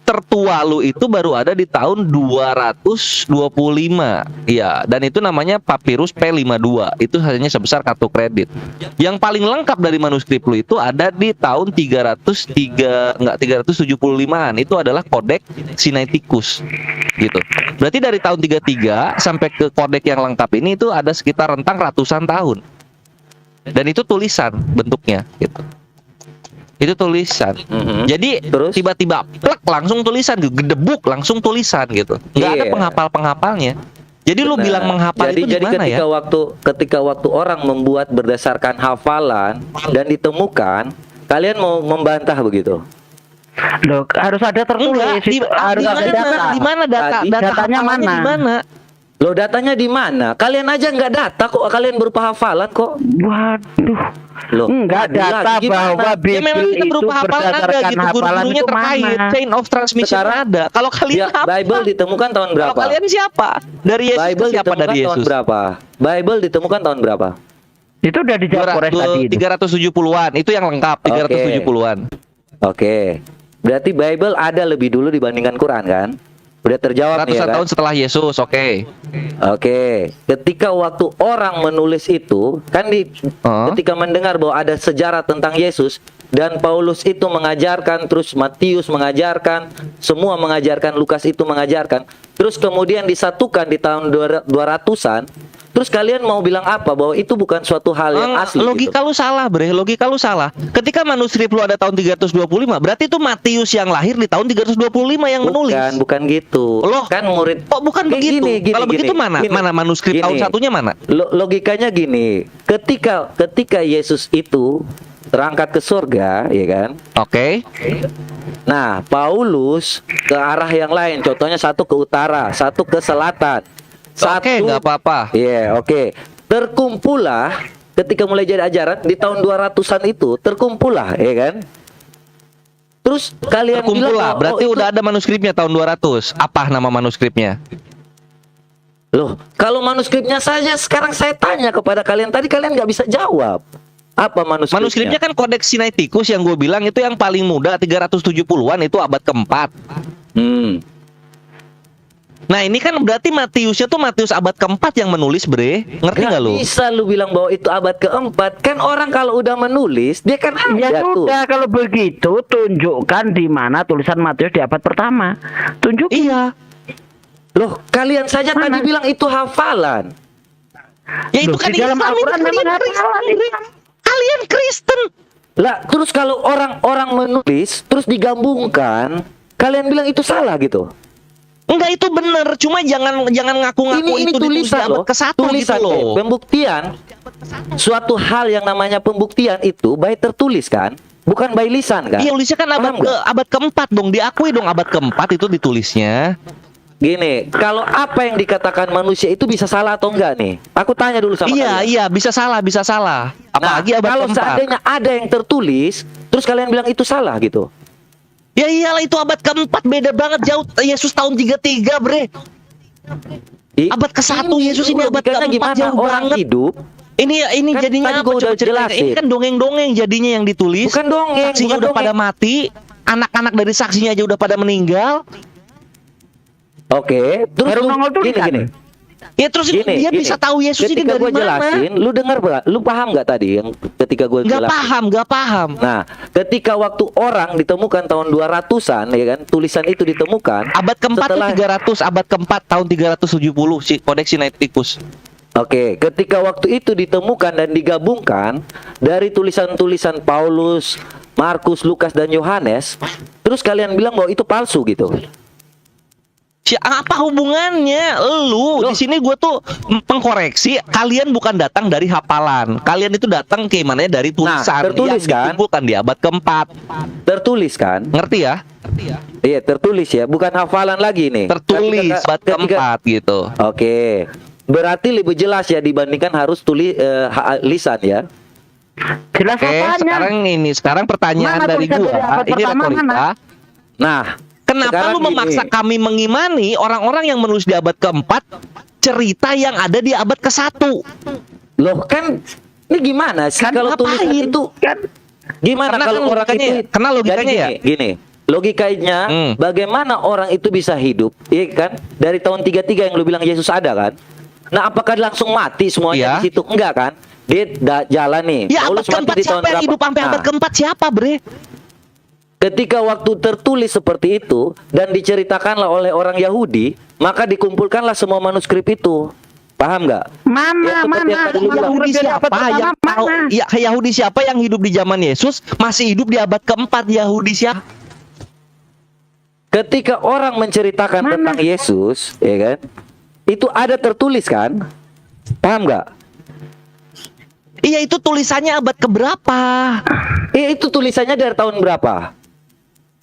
tertua lu itu baru ada di tahun 225. Ya, dan itu namanya Papyrus P52. Itu hanya sebesar kartu kredit. Yang paling lengkap dari manuskrip lu itu ada di tahun 375-an. Itu adalah Kodeks Sinaiticus. Gitu. Berarti dari tahun 33 sampai ke kodek yang lengkap ini itu ada sekitar rentang ratusan tahun. Dan itu tulisan bentuknya gitu. Itu tulisan. Jadi Terus? tiba-tiba plek langsung tulisan, gedebuk langsung tulisan gitu. Nggak ada Iya. penghafal-penghafalnya. Jadi lu Benar. bilang menghafal itu di mana ya? Ketika waktu orang membuat berdasarkan hafalan dan ditemukan, kalian mau membantah begitu? Loh, harus ada tertulis. Enggak, Harus ada data. di mana data Tadi datanya hafalannya mana? di mana? Loh, datanya di mana? Kalian aja nggak data kok, kalian berupa hafalan kok. Waduh. Loh, Enggak waduh, data lagi gimana? bahwa Ya Bible memang kita itu berupa hafalan ada berdasarkan gitu, hafalan guru-gurunya itu terkait, mana? chain of transmission Sekarang ada. Kalau kalian apa? Bible ditemukan tahun Kalau berapa? kalian siapa? Dari Yesus Bible ke siapa ditemukan dari tahun Yesus? berapa? Bible ditemukan tahun berapa? Itu udah dijawab Kores tadi itu. 370-an, itu yang lengkap, 370-an. Oke. Berarti Bible ada lebih dulu dibandingkan Quran kan? Udah terjawab nih ya Ratusan kan? tahun setelah Yesus, oke. Oke, ketika waktu orang menulis itu, kan ketika mendengar bahwa ada sejarah tentang Yesus dan Paulus itu mengajarkan, terus Matius mengajarkan, semua mengajarkan, Lukas itu mengajarkan, terus kemudian disatukan di tahun 200-an, terus kalian mau bilang apa bahwa itu bukan suatu hal yang asli? Logika lu salah, Bre. Logika lu salah. Ketika manuskrip lu ada tahun 325, berarti itu Matius yang lahir di tahun 325 yang menulis. Bukan gitu. Loh, kan murid. Kok bukan begitu? Kalau begitu mana? Mana manuskrip tahun satunya mana? Logikanya gini, ketika Yesus itu terangkat ke surga, ya kan? Oke. Nah, Paulus ke arah yang lain, contohnya satu ke utara, satu ke selatan. Oke, nggak apa-apa. Iya, oke. Terkumpullah ketika mulai jadi ajaran di tahun 200-an itu, terkumpullah, ya kan? Terus kalian Terkumpul bilang lah, berarti itu- udah ada manuskripnya tahun 200. Apa nama manuskripnya? Loh, kalau manuskripnya saja sekarang saya tanya kepada kalian, tadi kalian nggak bisa jawab. Apa manuskripnya? Manuskripnya kan Kodeks Sinaiticus yang gue bilang itu yang paling muda, 370-an, itu abad keempat. Nah ini kan berarti Matiusnya tuh Matius abad keempat yang menulis, Bre. Ngerti nggak lu? Bisa lu bilang bahwa itu abad keempat. Kan orang kalau udah menulis, dia kan Ya ada tuh. sudah, kalau begitu tunjukkan di mana tulisan Matius di abad pertama. Tunjuk. Iya. Loh, kalian saja tadi bilang itu hafalan. Ya itu Loh, kan di dalam Islam, Al-Quran itu memang kalian ada salah, Kristen. Kalian Kristen. Lah, terus kalau orang-orang menulis terus digabungkan, kalian bilang itu salah gitu. Enggak, itu bener, cuma jangan ngaku-ngaku Ini itu ditulis di tulisan abad loh, ke-1 gitu tulisan loh. pembuktian. Suatu hal yang namanya pembuktian itu baik tertulis kan, bukan by lisan kan. Iya, tulisnya kan abad ke-4 dong, diakui dong abad ke-4 itu ditulisnya. Gini, kalau apa yang dikatakan manusia itu bisa salah atau enggak nih? Aku tanya dulu sama kalian. Iya, bisa salah. Apalagi abad kalau ke-4. seandainya ada yang tertulis, terus kalian bilang itu salah gitu. Ya iyalah, itu abad ke-4 beda banget jauh. Yesus tahun 33, bre. Abad ke-1 Yesus ini abad logikanya ke-4 gimana jauh orang banget. hidup? Ini Kan jadinya tadi apa? gua udah Coba ceritain. jelasin. Ini kan dongeng-dongeng jadinya yang ditulis. Bukan dongeng, Saksinya bukan udah pada dongeng. mati, anak-anak dari saksinya aja udah pada meninggal. Oke, terus Baru nongol tulisan. gini. Ya terus dia bisa tahu Yesus ini ketika dari gua mana? jelasin, lu dengar gak? Lu paham nggak tadi yang ketika gue Nggak jelasin? paham. Nah, ketika waktu orang ditemukan tahun 200-an ya kan, tulisan itu ditemukan. Abad ke-4 setelah, tuh 300, abad ke-4 tahun 370 si Codex Sinaiticus. Oke, ketika waktu itu ditemukan dan digabungkan dari tulisan-tulisan Paulus, Markus, Lukas dan Yohanes, terus kalian bilang bahwa itu palsu gitu. Apa hubungannya? Di sini gue tuh pengkoreksi. Kalian bukan datang dari hafalan. Kalian itu datang keimanannya dari tulisan tertulis yang kan? dikumpulkan di abad ke-4. Tertulis kan? Ngerti ya? Iya, tertulis ya, bukan hafalan lagi nih. Tertulis abad ke-4 gitu. Oke. Berarti lebih jelas ya dibandingkan harus lisan ya. Jelas Oke, apanya? sekarang pertanyaan Mana dari tulisan gua. dari abad Ini pertama, retorika. mana? Nah, Kenapa sekarang lu memaksa gini. kami mengimani orang-orang yang menulis di abad ke-4 cerita yang ada di abad ke-1? Loh kan ini gimana sih Kan kalau ngapain? tulisan itu Kan gimana Karena kalau kan orang logikanya itu ya, karena logikanya jadi gini, logikanya bagaimana orang itu bisa hidup, iya kan? Dari tahun 33 yang lu bilang Yesus ada kan? Nah, apakah langsung mati semuanya Iya. di situ? Enggak kan? Dia jalan nih. Ya abad Paulus mati ke-4 di tahun siapa yang berapa? hidup sampai abad Nah, ke-4 siapa, bre? ketika waktu tertulis seperti itu dan diceritakanlah oleh orang Yahudi, maka dikumpulkanlah semua manuskrip itu. Paham nggak? mana seperti yang tadi lu bilang. Yahudi siapa yang tahu? Ya, Yahudi siapa yang hidup di zaman Yesus masih hidup di abad ke-4? Yahudi siapa? Ketika orang menceritakan tentang Yesus, ya kan? Itu ada tertulis kan? Paham nggak? Iya, itu tulisannya abad keberapa? Itu tulisannya dari tahun berapa?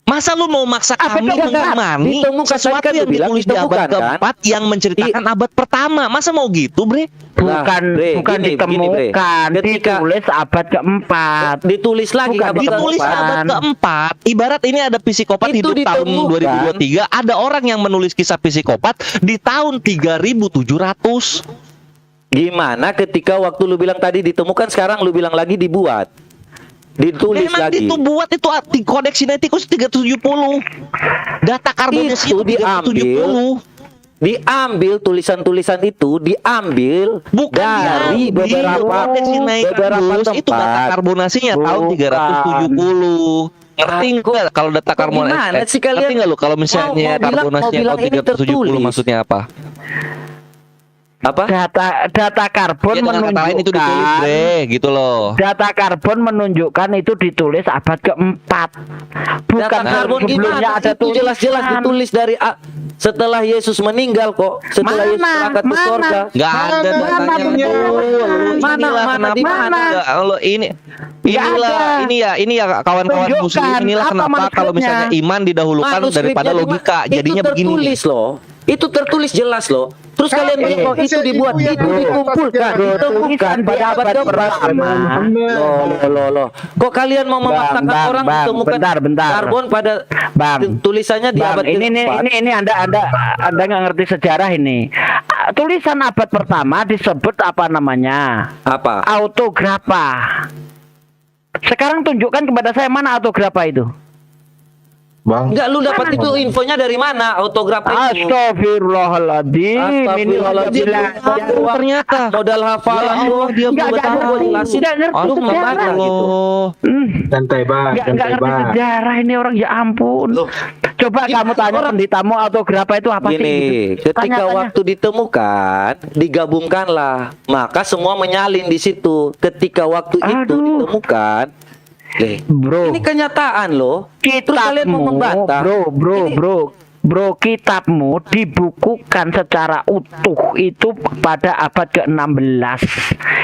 Masa lu mau maksa kami mengimani ditemukan, sesuatu kan yang lu bilang ditulis di abad ditemukan, kan? ke-4 yang menceritakan abad pertama? Masa mau gitu, bre? Bukan Bre, bukan gini, Bre. ditemukan, Ketika ditulis abad ke-4. ditulis lagi Bukan abad Ditulis keempat. abad ke-4. Ibarat ini ada psikopat Itu hidup tahun ditemukan. 2023, ada orang yang menulis kisah psikopat di tahun 3700. Gimana ketika waktu lu bilang tadi ditemukan, sekarang lu bilang lagi dibuat, ditulis Memang lagi. itu buat itu di Codex Sinaiticus 370. Data karbonnya Itu itu 370. diambil tulisan-tulisan itu diambil Bukan dari diambil, Codex Sinaiticus tempat. itu data karbonasinya tahun Bukan. 370. Ngerti nggak kalau data karbonasi? Gimana sih kalian? Ngerti nggak lu kalau misalnya Mau bilang karbonasinya tahun ini 370 tertulis. maksudnya apa? Apa? Data karbon Ya dengan kata lain itu ditulis, menunjukkan bre, gitu loh. data karbon menunjukkan itu ditulis abad ke-4. Bukan Data karbon sebelumnya gimana? ada Itu jelas-jelas tulisan. ditulis dari setelah Yesus meninggal kok, setelah Yesus berangkat ke surga. Nggak ada datanya. Mana, Inilah mana, kenapa di mana? nggak, lo ini ada. ini ya kawan-kawan Tunjukkan muslim, inilah apa kenapa kalau misalnya manuskripnya. iman didahulukan daripada logika, jadinya itu begini. tertulis loh. Itu tertulis jelas loh. Terus kalian bilang kok itu dibuat, itu dikumpulkan, ditemukan pada abad pertama. Loh. Kok kalian mau memaksakan orang ditemukan bentar. karbon pada tulisannya di abad keempat? Ini Anda nggak ngerti sejarah ini. Tulisan abad pertama disebut apa namanya? Apa? Autografa. Sekarang tunjukkan kepada saya mana autografa itu. Bang. Enggak, lu dapat itu infonya dari mana? Autograf itu. Astagfirullahaladzim. Astagfirullahaladzim. Ternyata Modal hafalan lu, dia Nggak buat ngerti. gua jelasin. Nggak ngerti Lu sejarah. membaca gitu. Santai bang, Nggak ngerti sejarah ini orang, ya ampun. Coba kamu tanya pendetamu autograf itu apa sih? Gini, Gitu. ketika Tanya-tanya. waktu ditemukan, digabungkanlah, maka semua menyalin di situ. Ketika waktu itu ditemukan, bro, ini kenyataan loh. Terus kalian mau membantah? Bro, kitabmu dibukukan secara utuh itu pada abad ke-16.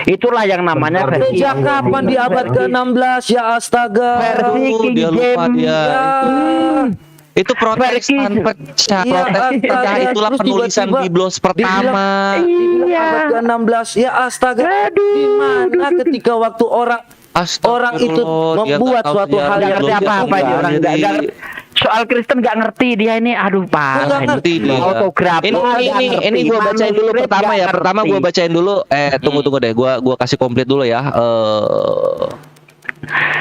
Itulah yang namanya versi. Sejak kapan di abad ke-16 ya astaga? Versi King dia lupa James. dia. Itu Protestan pecah, Iya, Protestan pecah, itulah terus penulisan tiba-tiba Biblos pertama. Dibilang abad ke-16 ya astaga. Gimana ketika waktu orang itu membuat suatu hal yang apa ini orang nggak soal Kristen nggak ngerti dia ini, aduh pak. Nggak ngerti dia. Autograf. Ini gue bacain dulu pertama ya. Pertama gue bacain dulu. Tunggu deh. Gue kasih komplit dulu ya.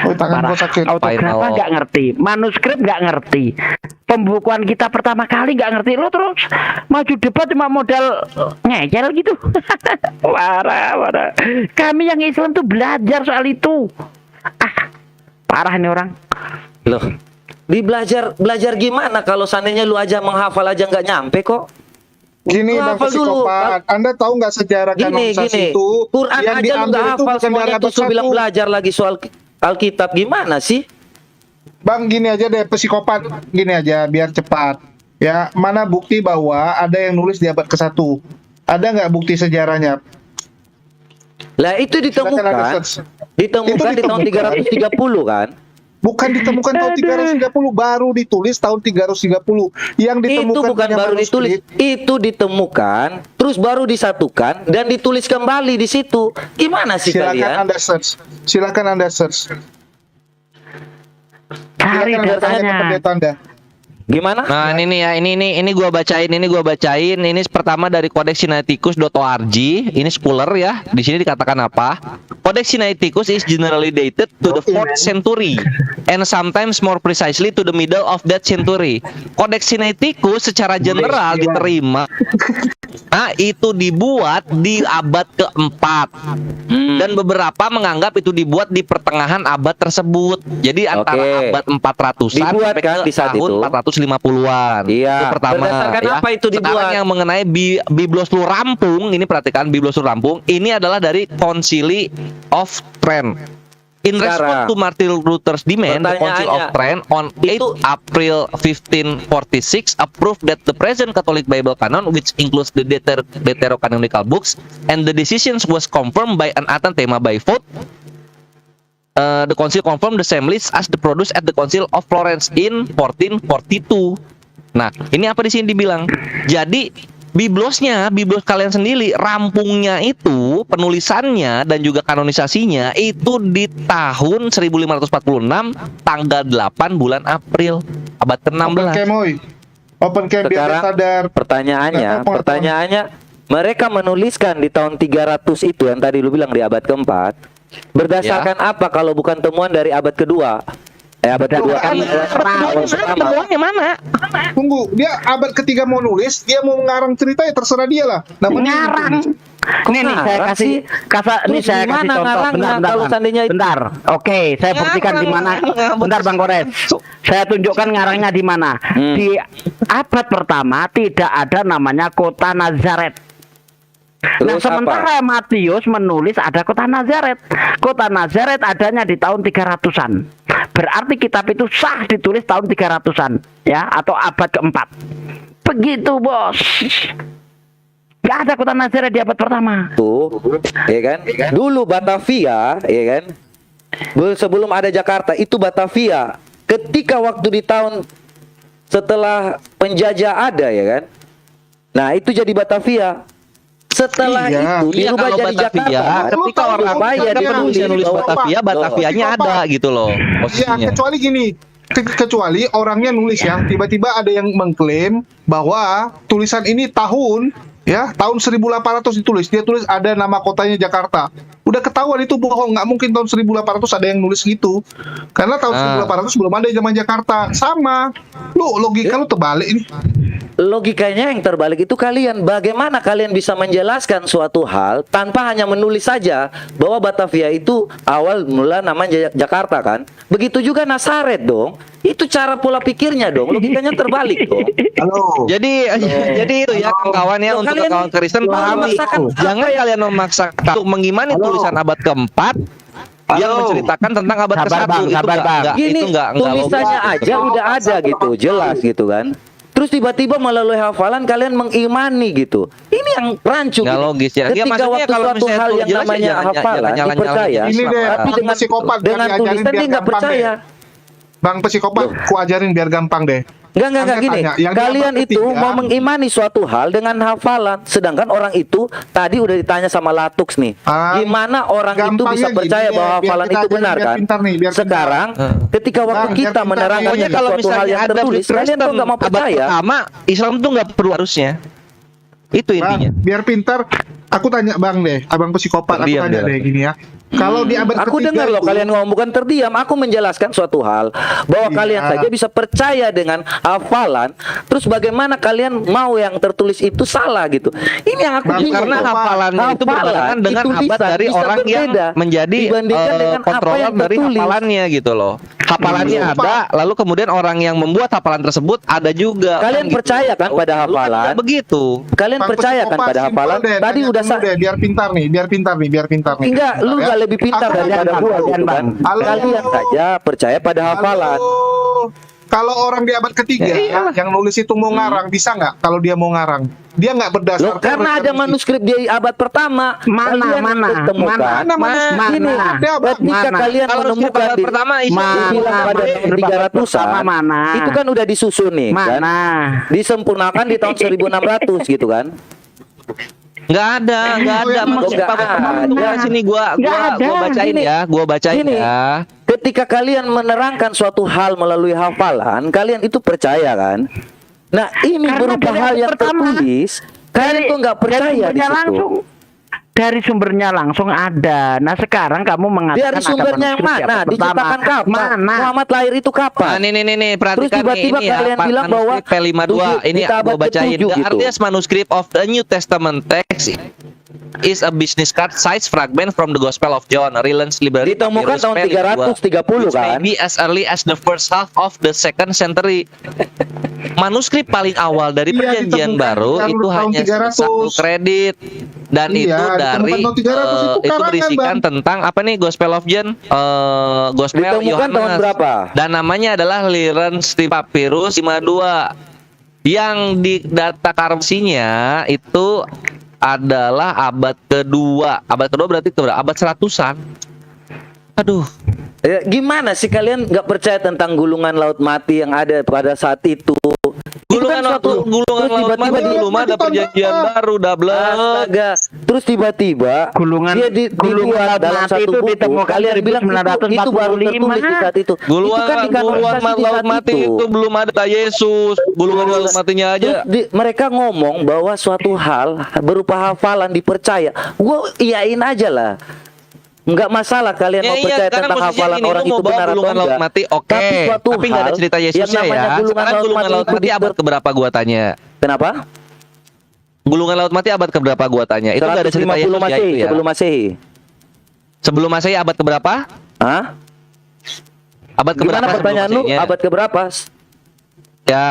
Tangan gua sakit. Autograf nggak ngerti, manuskrip nggak ngerti, pembukuan kita pertama kali nggak ngerti, lo terus maju debat cuma modal ngejel gitu. Parah. Kami yang Islam tuh belajar soal itu. Parah nih orang. Loh, belajar gimana kalau seandainya lu aja menghafal aja nggak nyampe kok? Gini Lu Bang hafal dulu. Psikopat, Anda tahu nggak sejarah kanonisasi itu? Quran yang aja lu diambil nggak itu hafal bukan dari semuanya, abad terus lu bilang 1. belajar lagi soal Alkitab, gimana sih? Bang, gini aja deh, psikopat, gini aja biar cepat. Ya, mana bukti bahwa ada yang nulis di abad ke-1? Ada nggak bukti sejarahnya? Lah itu Silakan Anda ditemukan search. di tahun 330 kan? Bukan ditemukan tahun 330, baru ditulis tahun 330. Yang ditemukan Itu bukan hanya baru ditulis, manuskrip. itu ditemukan, terus baru disatukan dan ditulis kembali di situ. Gimana sih Silakan kalian? Anda search. Silakan Anda search. Cari Silakan Anda tanya ke datanya. pendeta Anda. Gimana? Nah ini gua bacain, ini pertama dari Codex Sinaiticus.org. Ini spoiler ya. Di sini dikatakan apa? Codex Sinaiticus is generally dated to the 4th century and sometimes more precisely to the middle of that century. Codex Sinaiticus secara general diterima itu dibuat di abad ke-4. Dan beberapa menganggap itu dibuat di pertengahan abad tersebut. Jadi antara abad 400-an Dibuat sampai kan ke di saat tahun itu? 450-an. Iya. Itu pertama. Berdasarkan ya. apa itu dibuat? Sekarang yang mengenai Biblos Lu Rampung, ini perhatikan Biblos Lu Rampung, ini adalah dari Concili of Trent. In response to Martin Luther's demand, the Council of Trent on 8 April 1546 approved that the present Catholic Bible canon, which includes the Deuterocanonical books, and the decisions was confirmed by an anathema by vote. The council confirmed the same list as the produced at the Council of Florence in 1442. Nah, ini apa di sini dibilang? Jadi Biblos kalian sendiri, rampungnya itu, penulisannya dan juga kanonisasinya itu di tahun 1546 tanggal 8 bulan April abad ke-16. Open cam biar Sekarang sadar. pertanyaannya mereka menuliskan di tahun 300 itu yang tadi lu bilang di abad keempat berdasarkan apa kalau bukan temuan dari abad kedua? Abad kedua kan temuannya mana? Tunggu, dia abad ketiga mau nulis, dia mau ngarang cerita ya terserah dia lah. Namanya Ngarang. Nih saya kasih contoh. Bentar. Oke, saya buktikan di mana. Bentar Bang Kores. Saya tunjukkan ngarangnya di mana. Di abad pertama tidak ada namanya kota Nazaret. Nah, sementara Matius menulis ada kota Nazaret. Kota Nazaret adanya di tahun 300-an. Berarti kitab itu sah ditulis tahun 300-an, ya, atau abad keempat. Begitu, Bos. Gak ada kota Nazaret di abad pertama. Tuh, ya kan? Dulu Batavia, ya kan? Sebelum ada Jakarta itu Batavia. Ketika waktu di tahun setelah penjajah ada, ya kan? Nah, itu jadi Batavia. Setelah itu dirubah jadi Jakarta. Ketika orang bayar dia nulis Batavianya ada gitu loh posisinya. Ya, kecuali gini. Kecuali orangnya nulis ya, tiba-tiba ada yang mengklaim bahwa tulisan ini tahun 1800 ditulis. Dia tulis ada nama kotanya Jakarta. Udah ketahuan itu bohong, nggak mungkin tahun 1800 ada yang nulis gitu. Karena tahun 1800 belum ada zaman Jakarta. Sama. Logika lu terbalik ini. Logikanya yang terbalik itu kalian. Bagaimana kalian bisa menjelaskan suatu hal tanpa hanya menulis saja bahwa Batavia itu awal mula namanya Jakarta kan? Begitu juga Nazaret dong. Itu cara pola pikirnya dong, logikanya terbalik dong. Halo. Jadi itu ya kawan ya, untuk kalian kawan Kristen pahami. memaksakan Jangan kalian memaksakan untuk mengimani tulisan abad keempat yang menceritakan tentang abad Sabar, ke-1. Bang, Itu sabar, Bang. nggak- Gini, itu nggak tulisannya logis. aja udah ada gitu, jelas gitu kan. Terus tiba-tiba melalui hafalan kalian mengimani gitu. Ini yang rancu. Nggak gitu. logis ya. Ketika Maksudnya waktu kalau suatu misalnya hal itu yang jelas ya namanya jangan hafalan nyalain dipercaya, Islam. Ini deh, tapi Bang dengan psikopat, dengan diajarin tulisan biar dia nggak gampang percaya. deh. Bang psikopat, ku ajarin biar gampang deh. Enggak Anda gini. tanya, yang di Kalian abad itu ketiga- mau mengimani suatu hal dengan hafalan, sedangkan orang itu tadi udah ditanya sama Latux nih. Gimana orang itu bisa gampangnya percaya gini, bahwa biar hafalan kita itu ajarin, benar biar kan? pintar nih, biar pintar. Sekarang ketika waktu Bang, biar kita pintar. menerangkan Pokoknya kalau suatu hal misalnya yang ada tertulis, kalian Kristen tuh nggak mau abad percaya. pertama, Islam tuh nggak perlu harusnya. Itu Bang, intinya. biar pintar, aku tanya Bang deh, abang psikopat, aku Terdiam tanya dia. deh gini ya. Kalau di abad Aku ketiga dengar loh itu- kalian ngomong, bukan terdiam. Aku menjelaskan suatu hal bahwa Iya. kalian saja bisa percaya dengan hafalan. Terus bagaimana kalian mau yang tertulis itu salah gitu? Ini yang aku Bang, bingung. Karena hafalannya itu berbarengan dengan itu abad bisa- dari bisa orang yang berbeda menjadi dibandingkan dengan apa kontroler yang dari tertulis. hafalannya gitu loh. Hafalannya Iya, ada, lalu kemudian orang yang membuat hafalan tersebut ada juga. Kalian gitu. percaya kan pada Lu kan hafalan? nggak begitu. Kalian Bang percaya kan psikopat, pada simpel hafalan? deh, Tadi tanya udah dulu deh, biar pintar nih, biar pintar nih, biar pintar nih. Enggak, lu Bentar ya. gak lebih pintar Aku daripada tanya gua dulu. gitu kan. Halo. Kalian saja percaya pada hafalan. Halo. Kalau orang di abad ketiga yang nulis itu mau ngarang, bisa nggak? Kalau dia mau ngarang, dia nggak berdasarkan. Loh, karena ada referensi. manuskrip di abad pertama. Mana, Kalian mana, temukan. Mana manuskrip? Ini Ada, Bang. ketika Mana? kalian Kalau menemukan abad di pertama dibilang pada tahun 300-an, mana? itu kan udah disusun nih kan. Mana? Disempurnakan di tahun 1600 gitu kan. Nggak ada Nggak ada. sini gua bacain Gini. ya, gua bacain Gini. ya. Ketika kalian menerangkan suatu hal melalui hafalan, kalian itu percaya kan? Nah, ini Karena berupa dari hal yang pertama, tertulis, kalian tuh nggak percaya di sumbernya situ. langsung dari sumbernya langsung ada. Nah sekarang kamu mengatakan Dari sumbernya yang manuskrip mana? abad Diciptakan pertama. kapan? Mana? Muhammad lahir itu Nah, kapan? nih, perhatikan Terus tiba-tiba nih, ini kalian ya, bilang bahwa manuskrip P52 ini di abad gua bacain. ke-7 The gitu. earliest manuscript of the New Testament text is a business card size fragment from the Gospel of John, Reliance Library. Ditemukan Papyrus tahun P52, 330 which kan? Maybe as early as the first half of the second century. Manuskrip paling awal dari Iya, Perjanjian ditemukan Baru tahun itu hanya 300. satu kredit dan Iya, itu ditemukan dari tahun 300 itu itu karangan, berisikan Bang. tentang apa nih Gospel of John, Gospel Ditemukan tahun Yohanes. berapa? Dan namanya adalah Reliance Papyrus 52. Yang di data karsinya itu adalah abad kedua. Abad kedua berarti itu berapa? Abad 100-an. Aduh. Ya, gimana sih kalian nggak percaya tentang gulungan laut mati yang ada pada saat itu? Gulungan terus laut tiba-tiba mati belum ada Perjanjian Baru, double. Astaga. Terus tiba-tiba Gulungan dia gulungan dibuat laut dalam mati satu itu buku. ditemukan Kalian bilang itu baru tertulis di saat itu. Gulungan Itu kan dikanonisasi di laut saat mati itu belum ada Yesus. Gulungan laut matinya aja. Terus mereka ngomong bahwa suatu hal berupa hafalan dipercaya. Gue iyain aja lah. Nggak masalah kalian mau percaya sekarang tentang posisinya hafalan gini, orang lu mau itu bawa benar atau gulungan laut enggak. mati, oke. Tapi suatu Tapi nggak ada hal cerita yang Yesusnya namanya ya. Sekarang gulungan laut mati abad keberapa gua tanya? Kenapa? Gulungan laut mati abad keberapa gua tanya? Itu nggak ada cerita 150 Yesusnya Masehi, itu ya. sebelum Masehi. Sebelum Masehi abad keberapa? Hah? Abad keberapa? Gimana sebelum pertanyaan lu? Masehinya? Abad keberapa? Ya.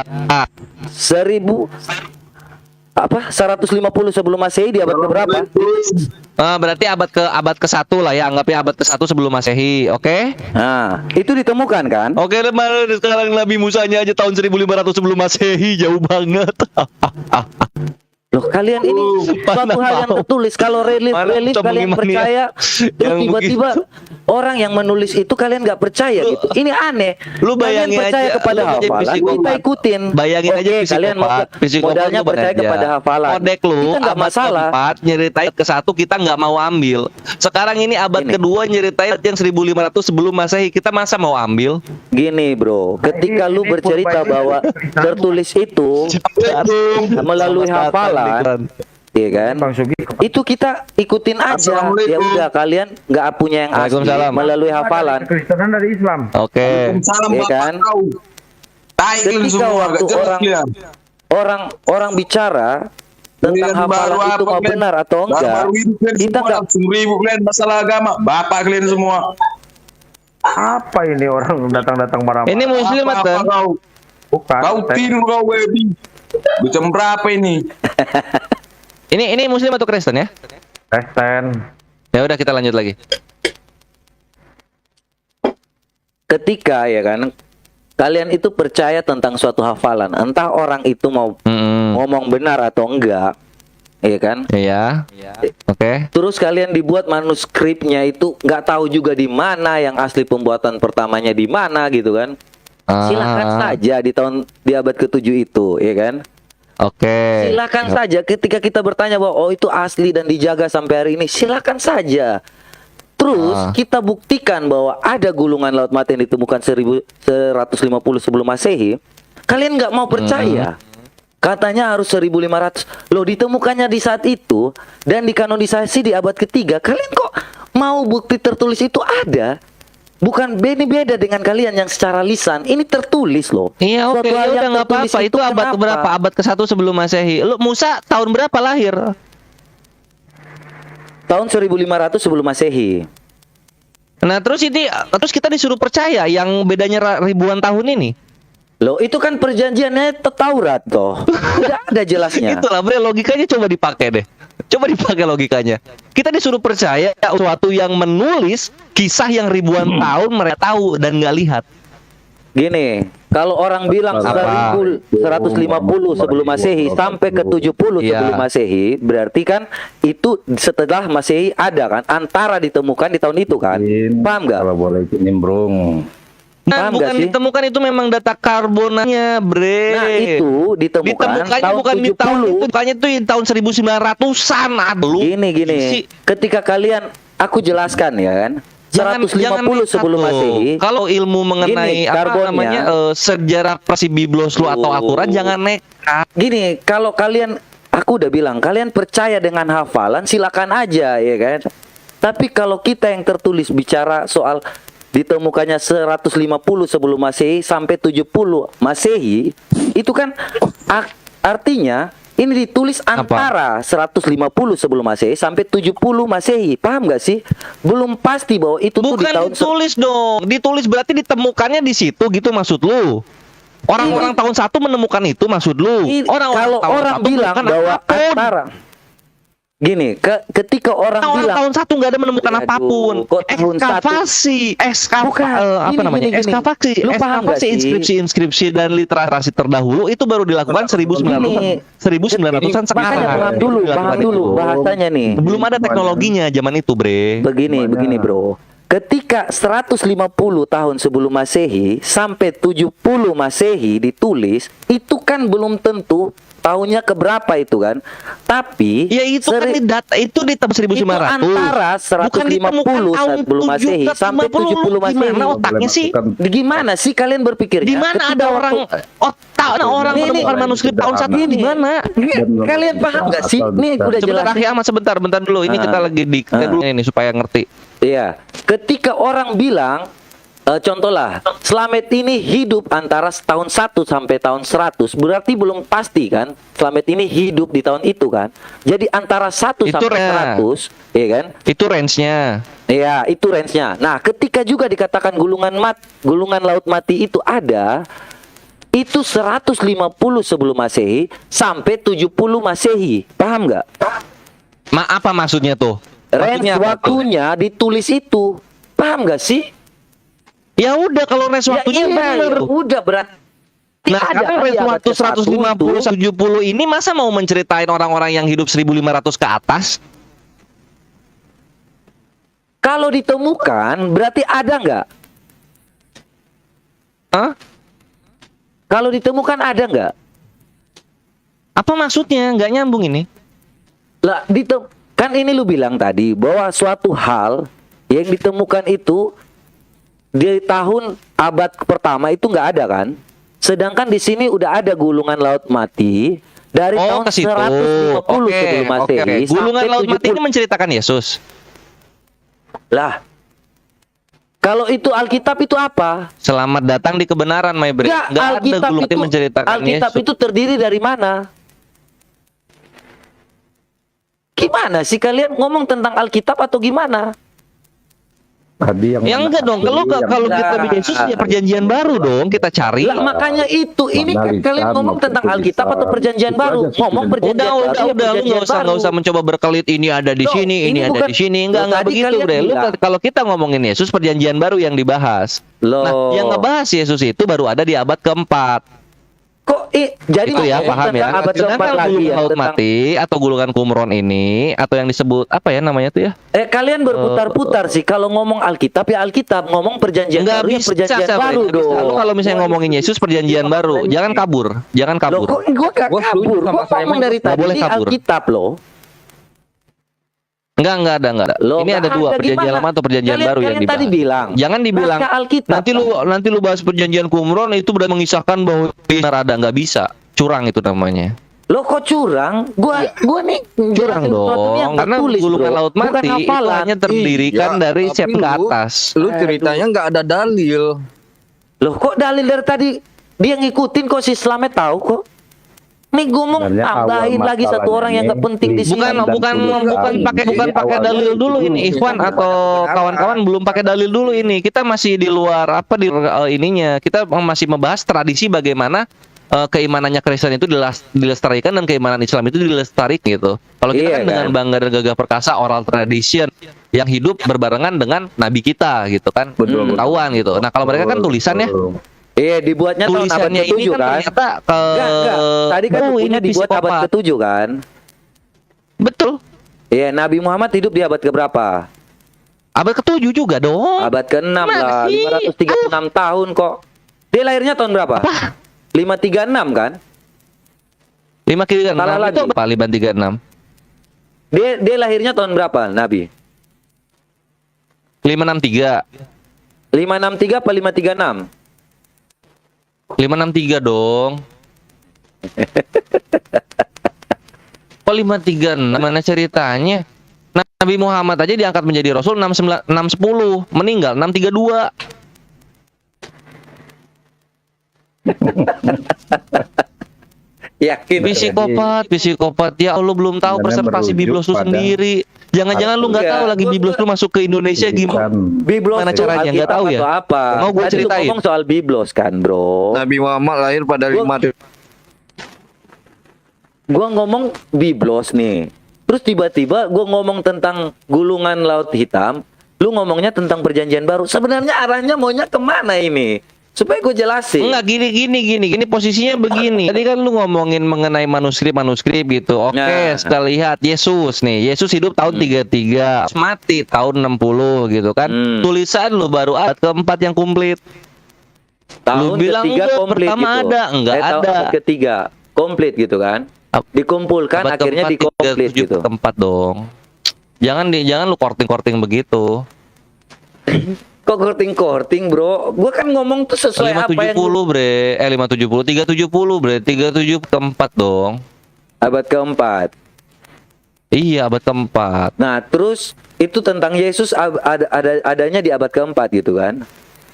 150 sebelum Masehi di abad keberapa? Berarti abad ke-1 lah ya, anggapnya abad ke-1 sebelum Masehi, oke? Nah, itu ditemukan kan? Oke, sekarang Nabi Musanya aja tahun 1500 sebelum Masehi, jauh banget. Loh, kalian ini suatu hal yang tertulis. Kalau relief kalian teman-teman percaya, terus yang tiba-tiba orang yang menulis itu kalian nggak percaya gitu. Ini aneh. Lu Kalian bayangin percaya aja, kepada lu jadi hafalan, psikopat. kita ikutin. Bayangin aja Oke, kalian modalnya lu percaya aja. kepada hafalan. Kodek lu Kita nggak abad masalah. keempat nyeritain ke-1 kita nggak mau ambil. Sekarang ini abad Ini. kedua nyeritain yang 1500 sebelum Masehi, kita masa mau ambil? Gini bro, ketika lu bercerita bahwa tertulis itu melalui hafalan, iya kan? Bang Sugi. Itu kita ikutin aja. Ya udah, kalian nggak punya yang asli Waalaikumsalam. melalui hafalan, Kristenan dari Islam. Oke. ya kan? Ketika waktu orang bicara tentang hafalan itu mau benar atau enggak, kita nggak ribu kalian masalah agama, bapak kalian semua. Apa ini orang datang-datang marah? Ini muslim Apa atau? kau? Bukan. Kau tidur kau baby. Jam berapa ini? Ini muslim atau Kristen ya? Kristen. Ya udah kita lanjut lagi. Ketika ya kan kalian itu percaya tentang suatu hafalan, entah orang itu mau ngomong benar atau enggak, ya kan? Iya. Oke. Terus kalian dibuat manuskripnya itu nggak tahu juga di mana yang asli pembuatan pertamanya di mana gitu kan? Silakan saja di abad ke-7 itu, ya kan? Oke. Silakan saja ketika kita bertanya bahwa oh itu asli dan dijaga sampai hari ini, silakan saja. Terus kita buktikan bahwa ada gulungan laut mati yang ditemukan 1150 sebelum Masehi. Kalian nggak mau percaya. Katanya harus 1500. Loh, ditemukannya di saat itu dan dikanonisasi di abad ketiga. Kalian kok mau bukti tertulis itu ada? Bukan beda dengan kalian yang secara lisan. Ini tertulis loh. Iya, oke. Suatu hal Ya yang udah nggak tertulis apa-apa. Itu abad kenapa? berapa? Abad ke-1 sebelum Masehi. Lu Musa tahun berapa lahir? Tahun 1500 sebelum Masehi. Nah, terus kita disuruh percaya yang bedanya ribuan tahun ini. Loh, itu kan perjanjiannya Taurat toh. Udah ada jelasnya. Itulah, bre, logikanya coba dipakai deh. Coba dipakai logikanya. Kita disuruh percaya sesuatu yang menulis kisah yang ribuan tahun mereka tahu dan nggak lihat. Gini, kalau orang bilang 1150 sebelum Masehi sampai ke 70 sebelum Masehi, berarti kan itu setelah Masehi ada kan, antara ditemukan di tahun itu kan. Paham nggak? Kalau boleh nimbrung. Nah, Paham bukan nggak sih? ditemukan itu memang data karbonanya, bre. Nah, itu ditemukan tahun bukan di tahun 70. itu, bukannya itu di tahun 1900-an. Aduh. Gini. Ketika kalian, aku jelaskan ya kan. 150 sebelum Masehi. Kalau ilmu mengenai Gini, apa karbonnya. namanya sejarah Persi Biblos lu atau aturan jangan nekat. Gini, kalau kalian, aku udah bilang, kalian percaya dengan hafalan, silakan aja ya kan. Tapi kalau kita yang tertulis bicara soal ditemukannya 150 sebelum Masehi sampai 70 Masehi, itu kan artinya ini ditulis antara 150 sebelum Masehi sampai 70 Masehi. Paham nggak sih? Belum pasti bahwa itu tuh di tahun Ditulis dong. Ditulis berarti ditemukannya di situ gitu maksud lu. Orang-orang tahun 1 menemukan itu maksud lu. Kalau orang bilang bahwa antara gini, ketika orang bilang tahun 1 nggak ada menemukan apapun. Ekskavasi, inskripsi dan literasi terdahulu itu baru dilakukan 1900-an sekarang. Paham dulu bahasanya nih. Belum ada teknologinya zaman itu, bre. Begini bro. Ketika 150 tahun sebelum Masehi sampai 70 Masehi ditulis, itu kan belum tentu tahunnya keberapa itu kan. Tapi ya itu kan di data itu di tahun 1500. Itu antara 150 sebelum Masehi sampai 70 Masehi. Gimana otaknya sih? Gimana sih kalian berpikirnya? Di mana ada orang orang menemukan manuskrip tahun 1 ini di mana? Kalian paham nggak sih? Nih udah jelas. Sebentar, Ahmad, sebentar dulu. Ini kita lagi kita dulu ini supaya ngerti. Iya. Ketika orang bilang contohlah, Slamet ini hidup antara tahun 1 sampai tahun 100, berarti belum pasti kan Slamet ini hidup di tahun itu kan. Jadi antara 1 sampai 100, ya kan? Itu range-nya. Iya, itu range-nya. Nah, ketika juga dikatakan gulungan laut mati itu ada, itu 150 sebelum Masehi sampai 70 Masehi. Paham nggak? Apa maksudnya tuh? Range waktunya ditulis itu. Paham nggak sih? Ya udah, kalau range waktunya bener. Udah berarti. Nah, karena range waktu 150 70 ini masa mau menceritain orang-orang yang hidup 1500 ke atas? Kalau ditemukan berarti ada nggak? Hah? Kalau ditemukan ada nggak? Apa maksudnya? Nggak nyambung ini. Lah, kan ini lu bilang tadi bahwa suatu hal yang ditemukan itu di tahun abad pertama itu nggak ada kan? Sedangkan di sini udah ada gulungan laut mati dari tahun 150 sebelum Masehi. Gulungan laut mati ini menceritakan Yesus. Lah, kalau itu Alkitab itu apa? Selamat datang di kebenaran, my friend. Nggak ada gulungan mati menceritakan Alkitab Yesus. itu terdiri dari mana? Gimana sih kalian ngomong tentang Alkitab atau gimana? Tadi yang Ya mana? enggak dong. Kalau Yang kalau Nah. kita Yesus ya perjanjian baru dong kita cari. Lah makanya itu, ini kan Mana kalian lisan, ngomong maupun tentang Alkitab atau tulisan. perjanjian Itu baru? aja sih, Ngomong Bang. perjanjian baru, ya Udah, lu perjanjian nggak usah baru. mencoba berkelit ini ada di Loh, sini, ini ini ada bukan- di sini. Loh, Enggak tadi begitu, kalian Bre. bilang. Kalau kita ngomongin Yesus perjanjian baru yang dibahas. Loh. Nah, yang ngebahas Yesus itu baru ada di abad keempat. Kok jadi Itu ya, ngomong paham ya. tentang abad keempat Sedangkan lagi gulungan ya, laut tentang mati atau gulungan Qumran ini atau yang disebut apa ya namanya tuh ya? kalian berputar-putar sih kalau ngomong Alkitab ya Alkitab, ngomong perjanjian Enggak baru ya bisa, perjanjian Bre. baru Nggak bisa. dong. Lu kalau misalnya ngomongin Yesus perjanjian baru, jangan kabur. Jangan Loh, kabur. kok gua gak Gua setuju kabur? sama Gua Simon. ngomong dari Nggak tadi boleh ini kabur. Alkitab loh. Enggak ada. Loh, Ini ada nggak dua, ada, perjanjian gimana? lama atau perjanjian Kalian- baru yang kalian dibahas. tadi bilang, Jangan dibilang naskah Alkitab. nanti lu bahas perjanjian Qumran itu udah mengisahkan bahwa benar ada, nggak bisa. Curang itu namanya. Loh kok curang? Gua nih Curang jelasin sesuatu yang dong, karena tertulis, gulungan bro. laut Bukan mati itu hafalan. hanya terdirikan Iya, dari tapi set ke lu- atas. Lu ceritanya nggak ada dalil. Loh kok dalil dari tadi dia ngikutin kok si Slamet tahu kok. Nih gue mau Sebenarnya tambahin awal lagi satu orang yang masalahnya gak penting di sini. Bukan pakai dalil dulu ini Ikhwan atau kawan-kawan belum pakai dalil dulu ini. Kita masih di luar ininya. Kita masih membahas tradisi bagaimana keimanannya Kristen itu dilestarikan dan keimanan Islam itu dilestarikan gitu. Kalau kita Iya, kan dengan kan? bangga dan gagah perkasa oral tradition yang hidup berbarengan dengan nabi kita gitu kan. Betul, Ketahuan gitu. Nah, kalau mereka kan tulisannya Iya dibuatnya tahun abad tulisannya ini ke-7 kan kan? ternyata Enggak. Tadi kan ini bukunya dibuat abad psikopat. ke-7 kan? Betul. Iya, Nabi Muhammad hidup di abad ke-berapa? Abad ke-7 juga dong. Abad ke-6 Mana lah, sih? 536 tahun kok. Dia lahirnya tahun berapa? 536 kan? 536 Salah itu lagi. apa 536? Dia lahirnya tahun berapa, Nabi? 563. 563 apa 536? 563 dong. Kok 536 mana ceritanya? Nabi Muhammad aja diangkat menjadi rasul 610, meninggal 632. Yakin? Psikopat. Ya Allah belum tahu Sebenarnya presentasi merujuk biblos lu pada- sendiri. Jangan-jangan lu nggak Enggak, tahu lagi gua- biblos lu masuk ke Indonesia gimana? Biblos Mana itu caranya? Nggak Alkitab tahu ya? atau apa? Mau gua Tadi lu ceritain? ngomong soal biblos kan, bro. Nabi Muhammad lahir pada Gua ngomong biblos nih. Terus tiba-tiba gua ngomong tentang gulungan laut hitam, lu ngomongnya tentang perjanjian baru. Sebenarnya arahnya maunya kemana ini? Supaya gue jelasin. Enggak gini posisinya begini. Tadi kan lu ngomongin mengenai manuskrip gitu. Oke, Nah. kita lihat Yesus nih. Yesus hidup tahun 33, mati tahun 60 gitu kan. Tulisan lu baru abad keempat yang komplit. Tahun Lu bilang ketiga enggak, komplit pertama gitu. ada, enggak tahun ada. ketiga komplit gitu kan. Dikumpulkan Abad akhirnya keempat, dikomplit 37 gitu. keempat dong. Jangan lu korting begitu. Kok korting bro? Gua kan ngomong tuh sesuai apa yang 570 bre, 570, 370 bre, 37 keempat dong. abad keempat. Iya abad keempat. Nah terus itu tentang Yesus adanya di abad keempat gitu kan?